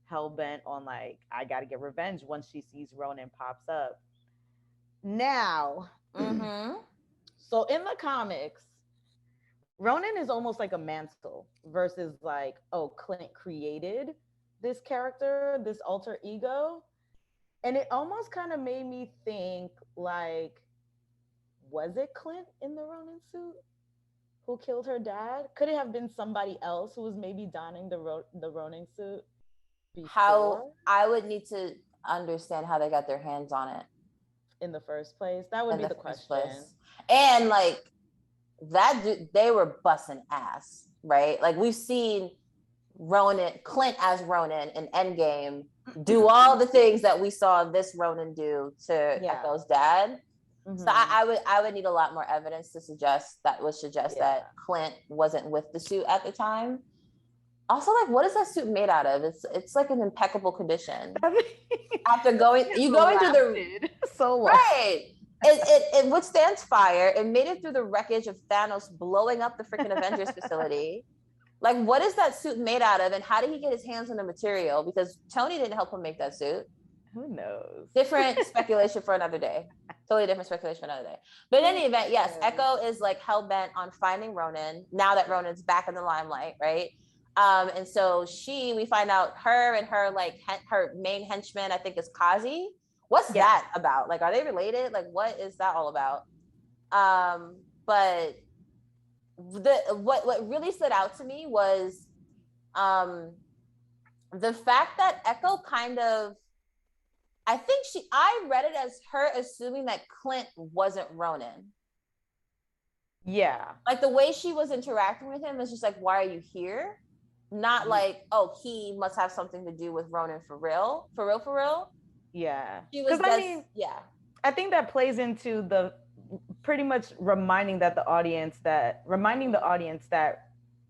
hell-bent on like, I got to get revenge once she sees Ronan pops up. Now, so in the comics, Ronan is almost like a mantle versus like, oh, Clint created this character, this alter ego. And it almost kind of made me think like, was it Clint in the Ronin suit who killed her dad? Could it have been somebody else who was maybe donning the Ronin suit before? How I would need to understand how they got their hands on it in the first place. That would be the question. And like that dude, they were busting ass, right? Like we've seen Clint as Ronin in Endgame do all the things that we saw this Ronin do to Echo's dad. So I would need a lot more evidence to suggest that Clint wasn't with the suit at the time. Also, like, what is that suit made out of? It's like an impeccable condition. After going through the right. It withstands fire. It made it through the wreckage of Thanos blowing up the freaking Avengers facility. Like, what is that suit made out of? And how did he get his hands on the material? Because Tony didn't help him make that suit. Who knows? Different speculation for another day. Totally different speculation for another day. But in any event, yes, Echo is like hell-bent on finding Ronan now that Ronan's back in the limelight, right? And so we find out her and her, like, her main henchman, I think is Kazi, what's that about? Like, are they related? Like, what is that all about? But what really stood out to me was the fact that Echo kind of, I read it as her assuming that Clint wasn't Ronan. Yeah. Like the way she was interacting with him is just like, why are you here? Not like, oh, he must have something to do with Ronan for real. Yeah. She was just, I think that plays into the pretty much reminding the audience that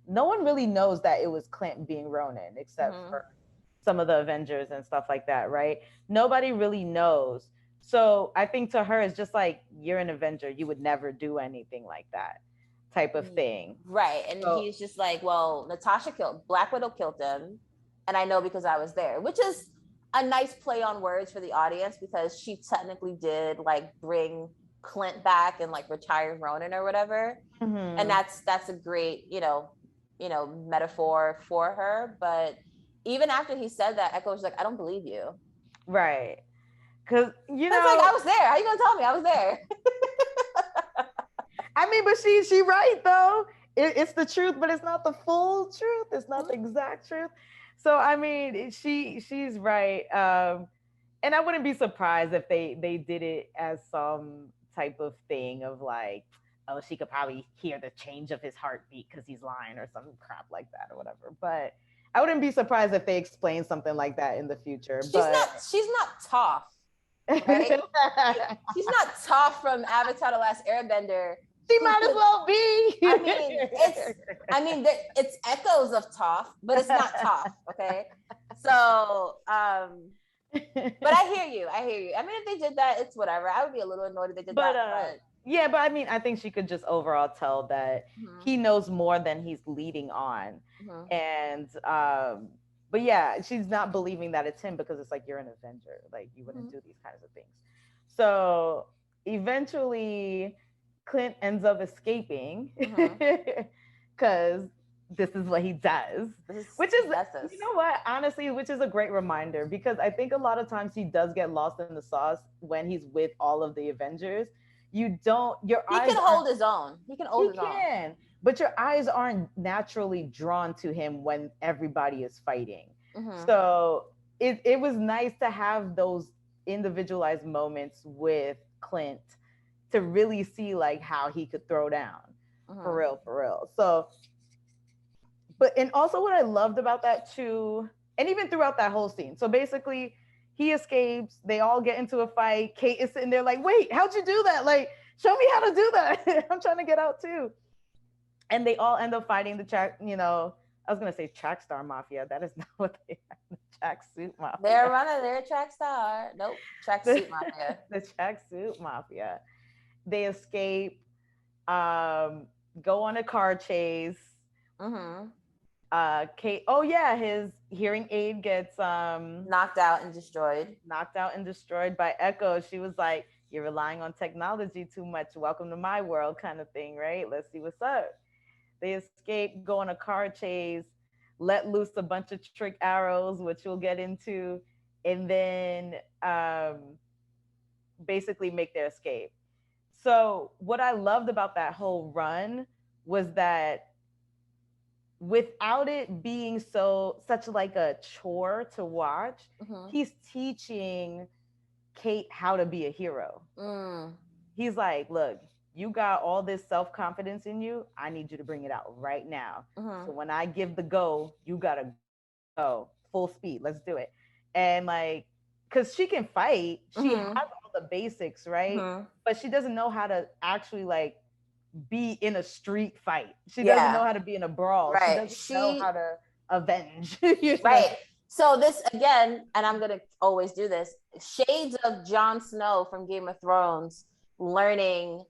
no one really knows that it was Clint being Ronan except for some of the Avengers and stuff like that, right? Nobody really knows. So I think to her, it's just like, you're an Avenger. You would never do anything like that type of thing. Right. And he's just like, well, Black Widow killed him. And I know because I was there, which is a nice play on words for the audience, because she technically did like bring Clint back and like retire Ronan or whatever. And that's a great, metaphor for her. But even after he said that, Echo was like, I don't believe you. Right. Because, like, I was there. How are you going to tell me I was there? I mean, but she right, though. It's the truth, but it's not the full truth. It's not the exact truth. So, I mean, she's right. And I wouldn't be surprised if they did it as some type of thing of like, oh, she could probably hear the change of his heartbeat because he's lying or some crap like that or whatever. But I wouldn't be surprised if they explain something like that in the future. She's not Toph, right? She's not Toph from Avatar: The Last Airbender. She might as well be. I mean, it's echoes of Toph, but it's not Toph. Okay, so but I hear you. I mean, if they did that, it's whatever. I would be a little annoyed if they did that. But yeah, but I mean, I think she could just overall tell that he knows more than he's leading on, and but yeah, she's not believing that it's him because it's like, you're an Avenger, like you wouldn't do these kinds of things. So eventually, Clint ends up escaping because this is what he does, which is, you know what, honestly, which is a great reminder, because I think a lot of times he does get lost in the sauce when he's with all of the Avengers. He can hold his own. He can hold his own. But your eyes aren't naturally drawn to him when everybody is fighting. So it was nice to have those individualized moments with Clint to really see like how he could throw down for real. So, and also what I loved about that too, and even throughout that whole scene. So basically, he escapes. They all get into a fight. Kate is sitting there like, wait, how'd you do that? Like, show me how to do that. I'm trying to get out too. And they all end up fighting the I was going to say track star mafia. That is not what they are. The tracksuit mafia. They're a track star. Nope. Tracksuit mafia. The tracksuit mafia. They escape, go on a car chase. Kate, his hearing aid gets knocked out and destroyed by Echo. She was like, you're relying on technology too much. Welcome to my world kind of thing, right? Let's see what's up. They escape, go on a car chase, let loose a bunch of trick arrows, which we'll get into, and then basically make their escape. So what I loved about that whole run was that without it being such like a chore to watch, he's teaching Kate how to be a hero. He's like, look, you got all this self-confidence in you. I need you to bring it out right now. So when I give the go, you gotta go full speed. Let's do it. And like, because she can fight, she has all the basics, right? But she doesn't know how to actually like be in a street fight. She doesn't know how to be in a brawl. Right. She doesn't know how to avenge. Right. So this again, and I'm gonna always do this, shades of Jon Snow from Game of Thrones learning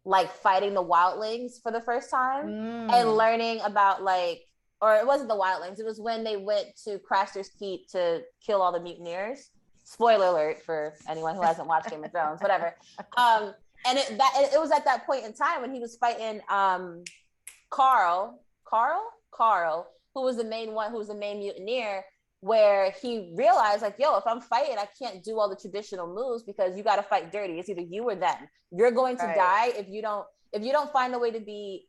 like fighting the wildlings for the first time and learning about like, or it wasn't the wildlings, it was when they went to Craster's Keep to kill all the mutineers. Spoiler alert for anyone who hasn't watched Game of Thrones, whatever. And it was at that point in time when he was fighting Carl, who was the main mutineer, where he realized like, yo, if I'm fighting, I can't do all the traditional moves because you got to fight dirty. It's either you or them. You're going to die if you don't find a way to be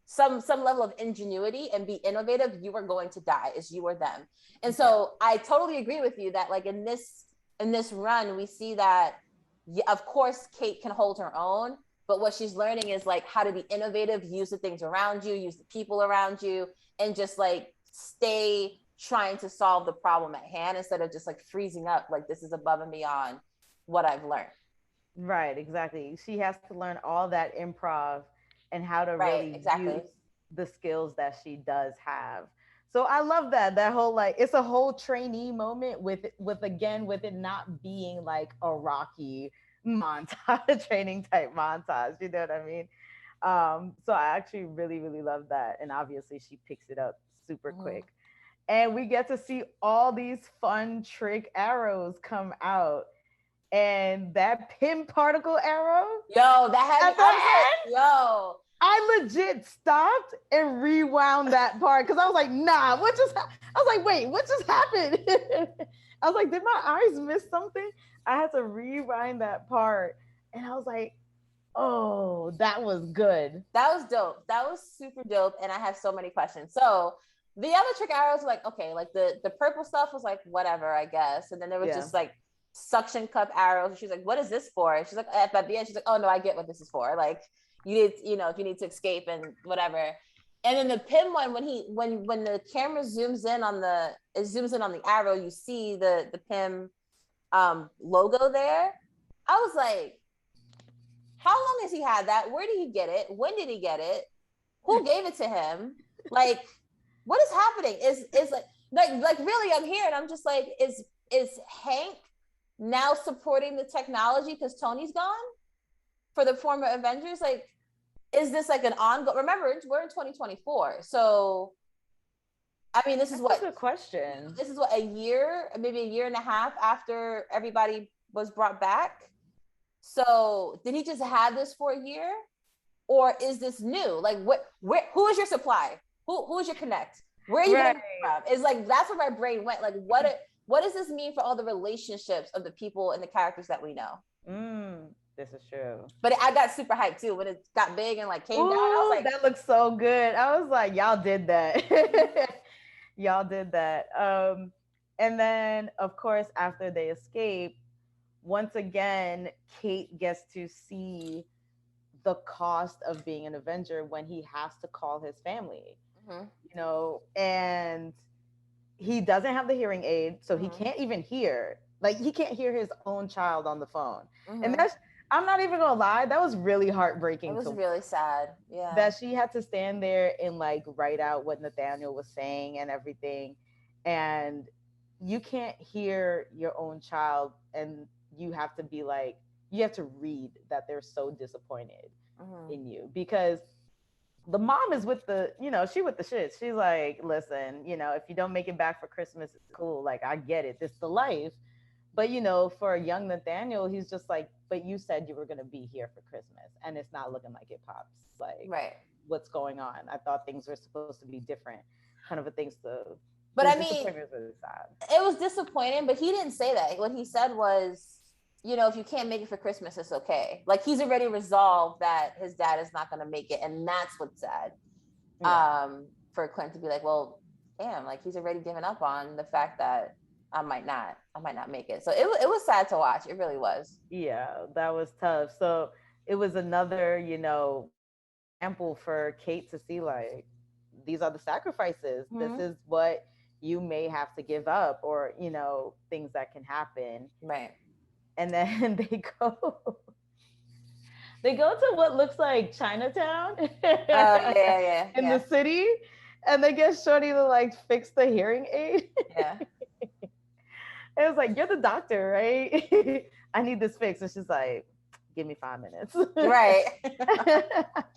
some level of ingenuity and be innovative. You are going to die. It's you or them. And so I totally agree with you that like in this run, we see that of course Kate can hold her own, but what she's learning is like how to be innovative, use the things around you, use the people around you, and just like stay trying to solve the problem at hand instead of just like freezing up like this is above and beyond what I've learned. Right, exactly. She has to learn all that improv and how to really use the skills that she does have. So I love that whole like it's a whole trainee moment with it not being like a Rocky montage, training type montage. You know what I mean? So I actually really, really love that. And obviously she picks it up super quick. And we get to see all these fun trick arrows come out. And that pin particle arrow. Yo, that had yo. I legit stopped and rewound that part because I was like, nah, what just I was like, wait, what just happened? I was like, did my eyes miss something? I had to rewind that part. And I was like, oh, that was good. That was dope. That was super dope. And I have so many questions. So the other trick arrows were like, okay, like the purple stuff was like, whatever, I guess. And then there was just like suction cup arrows. She's like, what is this for? And she's like, at the end, she's like, oh no, I get what this is for. Like you need, if you need to escape and whatever. And then the pin one, when the camera zooms in on the arrow, you see the Pym logo there. I was like, how long has he had that? Where did he get it? When did he get it? Who gave it to him? Like, what is happening? Is like really I'm here and I'm just like, is Hank now supporting the technology because Tony's gone for the former Avengers? Like, is this like an ongoing? Remember, we're in 2024, so I mean, this is what. That's a good question. This is what, a year, maybe a year and a half after everybody was brought back. So did he just have this for a year, or is this new? Like, who is your supply? Who is your connect? Where are you getting from? It's like that's where my brain went. Like, what does this mean for all the relationships of the people and the characters that we know? This is true. But I got super hyped too when it got big and like came down. I was like, that looks so good. I was like, y'all did that. Y'all did that. And then of course, after they escape, once again, Kate gets to see the cost of being an Avenger when he has to call his family, and he doesn't have the hearing aid, so he can't even hear. Like, he can't hear his own child on the phone. And I'm not even gonna lie, that was really heartbreaking. It was really sad. Yeah. That she had to stand there and like write out what Nathaniel was saying and everything. And you can't hear your own child, and you have to be like, you have to read that they're so disappointed in you, because the mom is with the, she with the shit. She's like, listen, if you don't make it back for Christmas, it's cool. Like, I get it. This is the life. But, for a young Nathaniel, he's just like, but you said you were going to be here for Christmas and it's not looking like it, Pops. Like, what's going on? I thought things were supposed to be different, kind of a things to. But I mean, it was disappointing, but he didn't say that. What he said was, if you can't make it for Christmas, it's okay. Like, he's already resolved that his dad is not going to make it. And that's what's sad. For Clint to be like, well, damn, like he's already given up on the fact that I might not make it. So it was sad to watch. It really was. Yeah, that was tough. So it was another, example for Kate to see, like, these are the sacrifices. This is what you may have to give up, or, things that can happen. Right. And then they go to what looks like Chinatown in the city. And they get Shorty to like fix the hearing aid. Yeah. It was like, you're the doctor, right? I need this fixed. And she's like, give me 5 minutes. Right.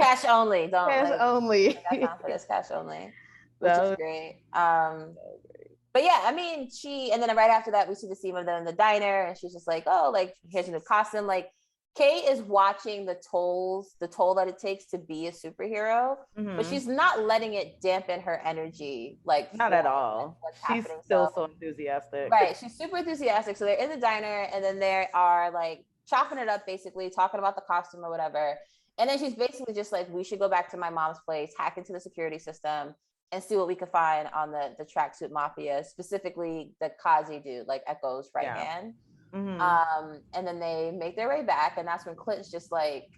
Cash only. Cash only. I got time for this. Cash only. Which is great. But yeah, I mean, and then right after that, we see the scene of them in the diner, and she's just like, oh, like, here's a new costume. Like, Kate is watching the toll that it takes to be a superhero, but she's not letting it dampen her energy. Like, not at all. She's still so enthusiastic. Right. She's super enthusiastic. So they're in the diner and then they are like chopping it up, basically talking about the costume or whatever. And then she's basically just like, we should go back to my mom's place, hack into the security system and see what we could find on the tracksuit mafia, specifically the Kazi dude, like Echo's right hand. And then they make their way back, and that's when Clinton's just like,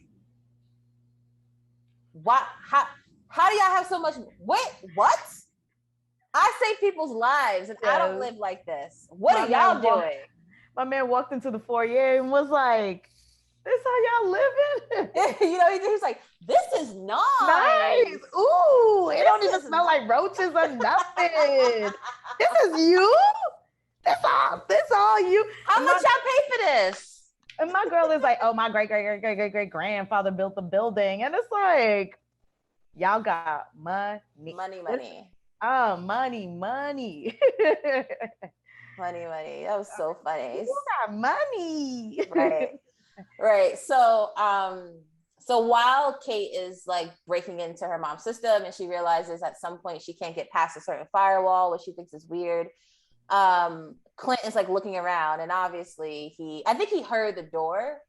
"What? How do y'all have so much? Wait, what? I save people's lives, and I don't live like this. What are y'all doing?" My man walked into the foyer and was like, "This how y'all living?" You know, he's like, "This is nice. Ooh, it don't even smell like roaches or nothing. This is you." This all you. How much y'all pay for this? And my girl is like, oh, my great grandfather built the building. And it's like, y'all got money. Oh, money. Money. That was so funny. You got money. Right. So while Kate is like breaking into her mom's system and she realizes at some point she can't get past a certain firewall, which she thinks is weird, Clint is like looking around, and obviously I think he heard the door,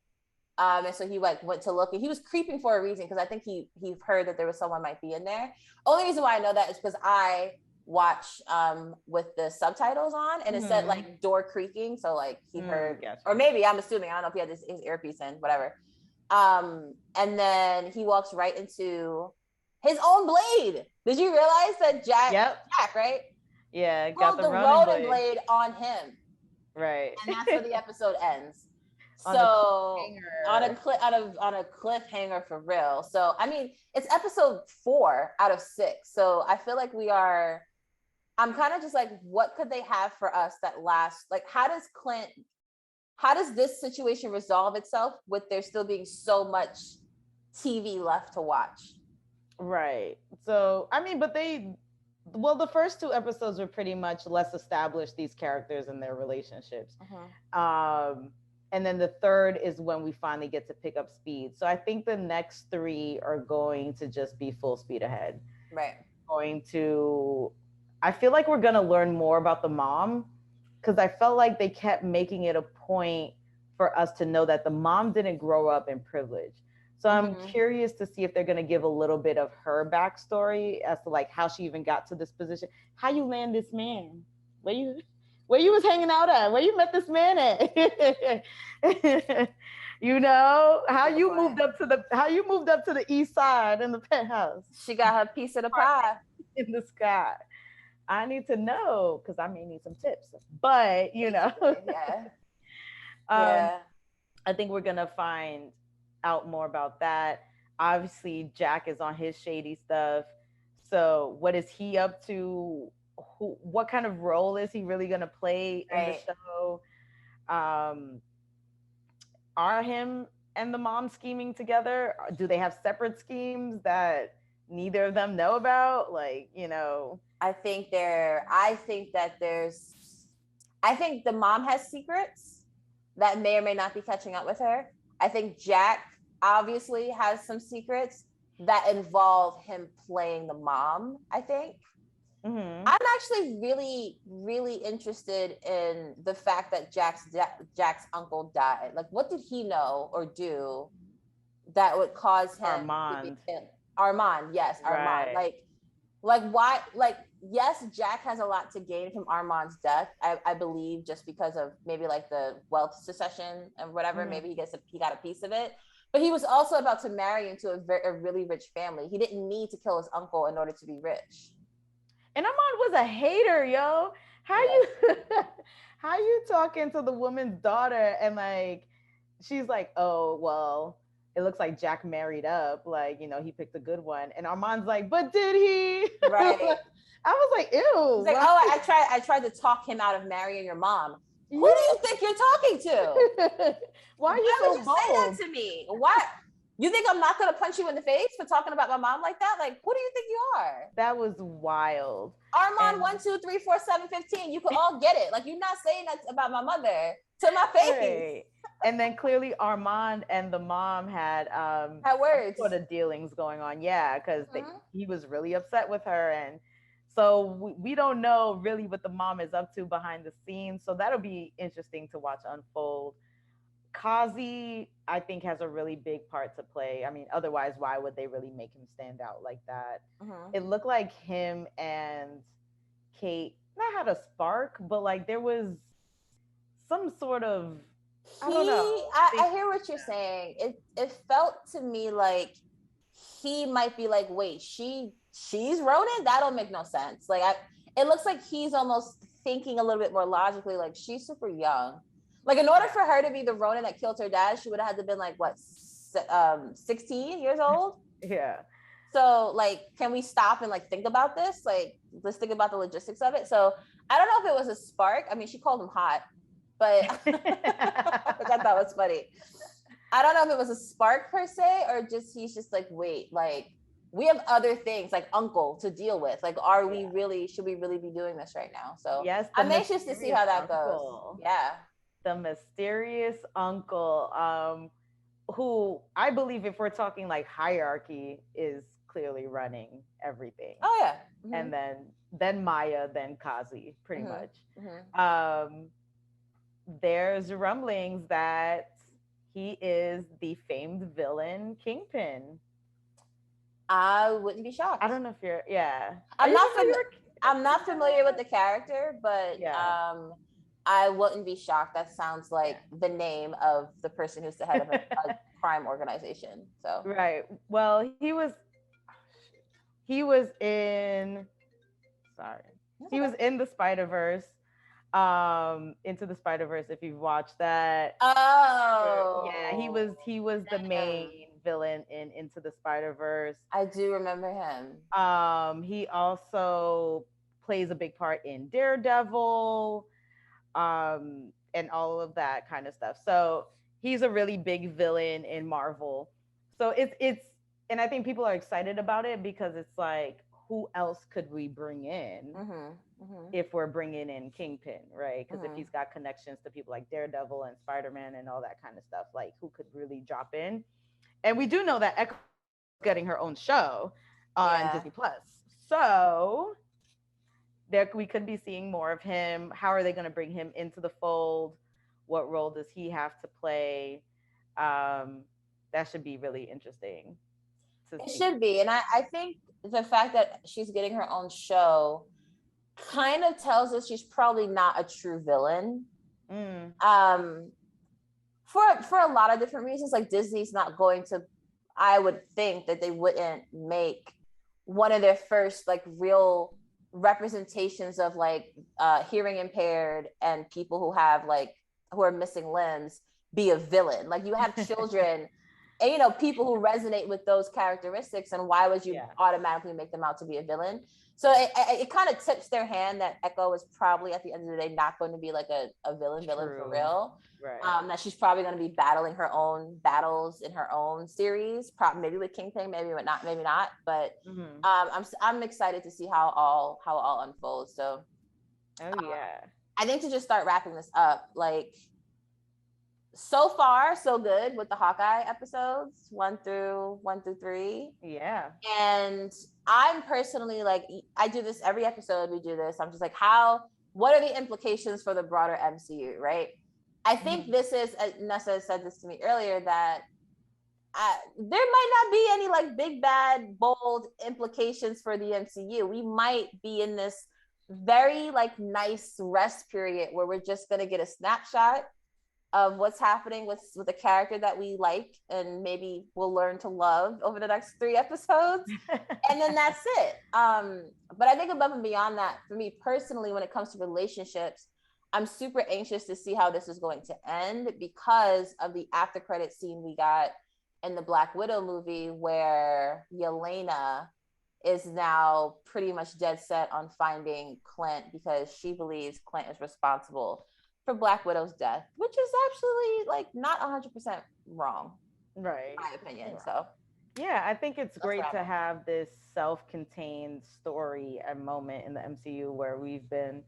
and so he like went to look, and he was creeping for a reason, because I think he heard that there was someone might be in there. Only reason why I know that is because I watch with the subtitles on, and it said like door creaking, so like he heard, or maybe I'm assuming, I don't know if he had his earpiece in, whatever. And then he walks right into his own blade. Did you realize that Jack, right? Yeah, got the rodent blade on him. Right. And that's where the episode ends. So on a cliffhanger for real. So I mean, it's episode 4 out of 6. So I feel like I'm kind of just like, what could they have for us that lasts? Like, how does this situation resolve itself with there still being so much TV left to watch? Right. So I mean, but the first 2 episodes were pretty much let's establish these characters and their relationships. And then the third is when we finally get to pick up speed. So I think the next 3 are going to just be full speed ahead. Right. I feel like we're going to learn more about the mom, because I felt like they kept making it a point for us to know that the mom didn't grow up in privilege. So I'm curious to see if they're going to give a little bit of her backstory as to like how she even got to this position. How you land this man? Where you was hanging out at? Where you met this man at? You know, how you moved up to the east side in the penthouse. She got her piece of the pie in the sky. I need to know, because I may need some tips. But you know, I think we're gonna find out more about that. Obviously, Jack is on his shady stuff. So what is he up to? What kind of role is he really going to play in the show? Are him and the mom scheming together? Do they have separate schemes that neither of them know about? Like, you know, I think the mom has secrets that may or may not be catching up with her. I think Jack obviously has some secrets that involve him playing the mom, I think. I'm actually really, really interested in the fact that Jack's uncle died. Like, what did he know or do that would cause him Armand, yes, Armand. Like why? Like, yes, Jack has a lot to gain from Armand's death. I believe, just because of maybe like the wealth secession and whatever. Maybe he got a piece of it. But he was also about to marry into a really rich family. He didn't need to kill his uncle in order to be rich. And Armand was a hater, yo. How you talking to the woman's daughter and like she's like, oh well, it looks like Jack married up, like, you know, he picked a good one. And Armand's like, but did he? Right. I was like, ew. He's like, oh, I tried to talk him out of marrying your mom. Who do you think you're talking to? Why are you so would you bold? say that to me? Why? You think I'm not going to punch you in the face for talking about my mom like that? Like, who do you think you are? That was wild. Armand 1, 2, 3, 4, 7, 15. You could all get it. Like, you're not saying that about my mother to my face. Right. And then clearly Armand and the mom had words, sort of dealings going on. Yeah, because he was really upset with her, and so we don't know really what the mom is up to behind the scenes. So that'll be interesting to watch unfold. Kazi, I think, has a really big part to play. I mean, otherwise, why would they really make him stand out like that? It looked like him and Kate not had a spark, but like there was some sort of, I don't know. I hear what you're saying. It felt to me like he might be like, wait, she's Ronan? That don't make no sense. Like, it looks like he's almost thinking a little bit more logically, like she's super young. Like, in order for her to be the Ronan that killed her dad, she would have had to been like, what, 16 years old? Yeah. So, like, can we stop and like think about this? Like, let's think about the logistics of it. So I don't know if it was a spark. I mean, she called him hot, but which I thought was funny. I don't know if it was a spark per se, or just he's just like, wait, like we have other things like uncle to deal with. Like, should we really be doing this right now? So yes, I'm anxious to see how that goes. Yeah. The mysterious uncle, who I believe, if we're talking like hierarchy, is clearly running everything. Oh yeah. And then Maya, then Kazi, pretty much. There's rumblings that he is the famed villain Kingpin. I wouldn't be shocked. I don't know if you're I'm not familiar with the character, but I wouldn't be shocked. That sounds like the name of the person who's the head of a crime organization. So right. Well, he was in the Spider-Verse. Into the Spider-Verse, if you've watched that. Oh yeah, he was the main villain in Into the Spider-Verse. I do remember him. He also plays a big part in Daredevil, and all of that kind of stuff. So he's a really big villain in Marvel. So it's and I think people are excited about it because it's like, who else could we bring in if we're bringing in Kingpin, right? Because if he's got connections to people like Daredevil and Spider-Man and all that kind of stuff, like who could really drop in? And we do know that Echo's getting her own show on Disney Plus. So we could be seeing more of him. How are they going to bring him into the fold? What role does he have to play? That should be really interesting. It should be. And I think the fact that she's getting her own show kind of tells us she's probably not a true villain. For a lot of different reasons. Like, Disney's not going to, I would think that they wouldn't make one of their first like real representations of like hearing impaired and people who are missing limbs be a villain. Like, you have children and people who resonate with those characteristics, and why would you automatically make them out to be a villain? So it kind of tips their hand that Echo is probably at the end of the day not going to be like a villain for real. Right. That she's probably going to be battling her own battles in her own series, maybe with Kingpin, maybe not. But I'm excited to see how all unfolds. So I think to just start wrapping this up, like, so far so good with the Hawkeye episodes 1 through 3. Yeah. And I'm personally like, I do this every episode. We do this. I'm just like, what are the implications for the broader MCU, right? I think this is, Nessa said this to me earlier, that there might not be any like big, bad, bold implications for the MCU. We might be in this very like nice rest period where we're just going to get a snapshot of what's happening with the character that we like and maybe we'll learn to love over the next 3 episodes. And then that's it. But I think above and beyond that, for me personally, when it comes to relationships, I'm super anxious to see how this is going to end because of the after credit scene we got in the Black Widow movie, where Yelena is now pretty much dead set on finding Clint because she believes Clint is responsible for Black Widow's death, which is absolutely like not 100% wrong. Right. my opinion. So Yeah, I think it's that's great what to I'm on. have this self-contained story and moment in the MCU where we've been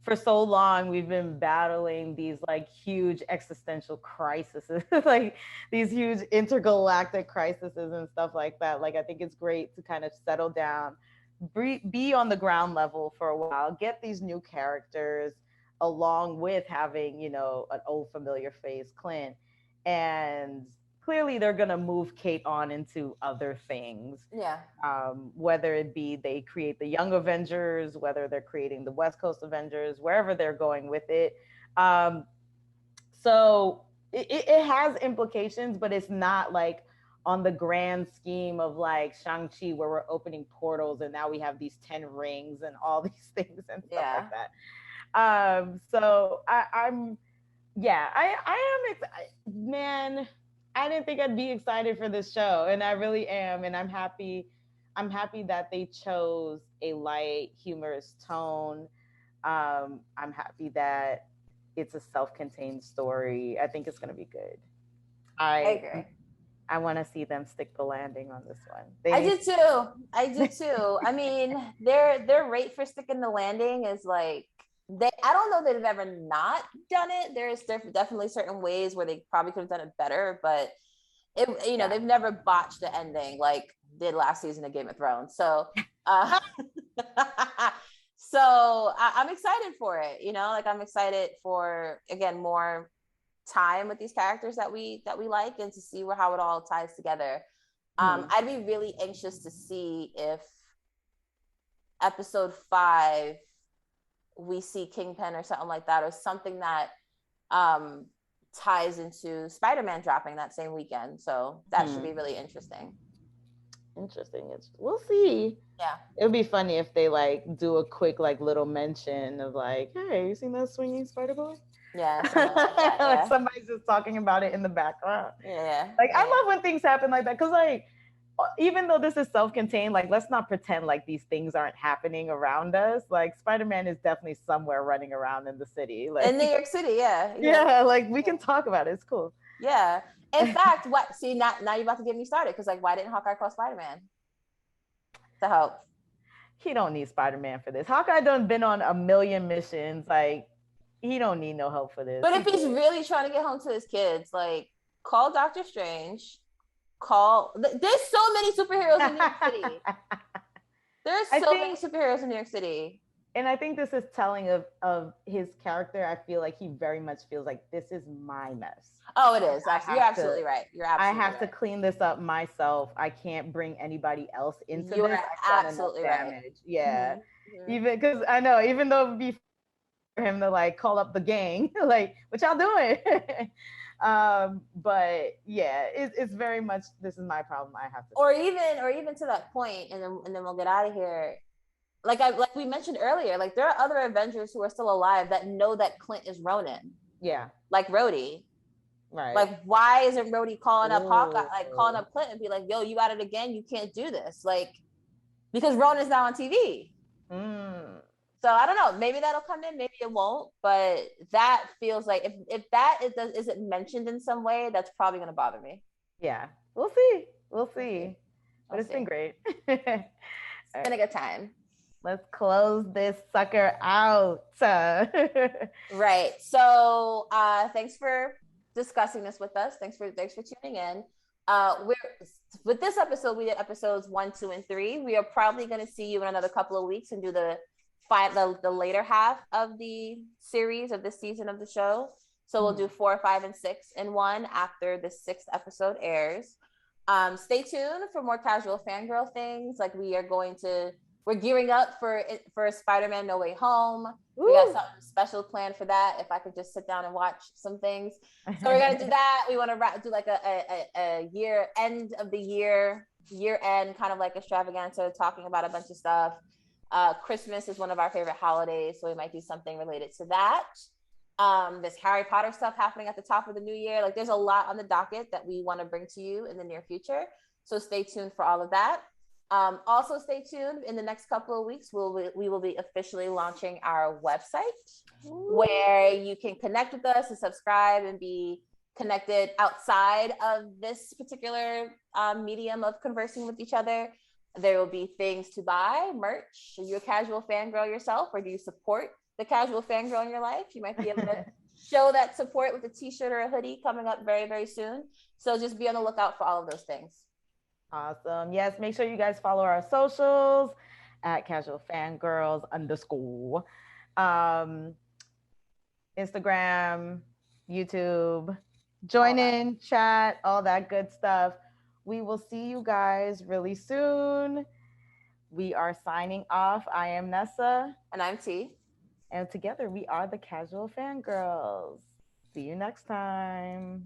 for so long we've been battling these like huge existential crises like these huge intergalactic crises and stuff like that. Like I think it's great to kind of settle down, be on the ground level for a while, get these new characters along with having, you know, an old familiar face, Clint. And clearly they're going to move Kate on into other things. Yeah. Whether it be they create the Young Avengers, whether they're creating the West Coast Avengers, wherever they're going with it. Um, so it has implications, but it's not like on the grand scheme of like Shang-Chi, where we're opening portals and now we have these 10 rings and all these things and stuff like Yeah. that. So I'm, yeah, I am man, I didn't think I'd be excited for this show, and I really am, and I'm happy. I'm happy that they chose a light, humorous tone. I'm happy that it's a self-contained story. I think it's gonna be good. I I agree. I want to see them stick the landing on this one. I They do too. I do too. I mean, their rate for sticking the landing is like they. I don't know that they've ever not done it. There's definitely certain ways where they probably could have done it better, but yeah. they've never botched the ending like did last season of Game of Thrones. So uh I'm excited for it. Like I'm excited for again more time with these characters that we like and to see how it all ties together. I'd be really anxious to see if episode 5 we see Kingpin or something like that, or something that ties into Spider-Man dropping that same weekend. So that should be really interesting. Interesting. We'll see. Yeah. It would be funny if they like do a quick like little mention of like, hey, you seen that swinging spider boy? Yeah, something like that. Yeah. Like somebody's just talking about it in the background. Yeah. Like yeah. I love when things happen like that because like even though this is self-contained, like let's not pretend like these things aren't happening around us. Like Spider-Man is definitely somewhere running around in the city. Like in New York City, yeah. Yeah, like we can talk about it. It's cool. Yeah. In fact, what? See, now you're about to get me started because, like, why didn't Hawkeye call Spider-Man to help? He don't need Spider-Man for this. Hawkeye done been on a million missions. Like he don't need no help for this. But if he's really trying to get home to his kids, like, call Doctor Strange. There's so many superheroes in New York City. There's so many superheroes in New York City. And I think this is telling of his character. I feel like he very much feels like this is my mess. Oh, it is. You're absolutely right. I have to clean this up myself. I can't bring anybody else into this. You're absolutely right. Yeah. Mm-hmm. Even because I know, even though it would be for him to like call up the gang, like, what y'all doing? But yeah, it's very much this is my problem. I have to, or even to that point, and then we'll get out of here. Like we mentioned earlier, like there are other Avengers who are still alive that know that Clint is Ronin. Yeah. Like Rhodey. Right. Like, why isn't Rhodey calling up Hawkeye, like calling up Clint and be like, yo, you at it again? You can't do this. Like, because Ronin's now on TV. So I don't know. Maybe that'll come in, maybe it won't. But that feels like if that isn't mentioned in some way, that's probably gonna bother me. Yeah. We'll see. But it's been great. It's been a good time. Let's close this sucker out. Right. So thanks for discussing this with us. Thanks for tuning in. With this episode, we did episodes 1, 2, and 3. We are probably going to see you in another couple of weeks and do the later half of the series of this season of the show. So we'll do 4, 5, and 6 in one after the 6th episode airs. Stay tuned for more casual fangirl things. Like we're gearing up for Spider-Man No Way Home. Woo! We got something special planned for that. If I could just sit down and watch some things. So we're going to do that. We want to do like a year end of the year end kind of like extravaganza, talking about a bunch of stuff. Christmas is one of our favorite holidays, so we might do something related to that. There's Harry Potter stuff happening at the top of the new year. Like there's a lot on the docket that we want to bring to you in the near future. So stay tuned for all of that. Also stay tuned. In the next couple of weeks, we will be officially launching our website. Ooh. Where you can connect with us and subscribe and be connected outside of this particular medium of conversing with each other. There will be things to buy, merch. Are you a casual fangirl yourself, or do you support the casual fangirl in your life? You might be able to show that support with a t-shirt or a hoodie coming up very, very soon. So just be on the lookout for all of those things. Awesome. Yes, make sure you guys follow our socials at Casual Fangirls _ Instagram, YouTube, join in, chat, all that good stuff. We will see you guys really soon. We are signing off. I am Nessa. And I'm T. And together we are the Casual Fangirls. See you next time.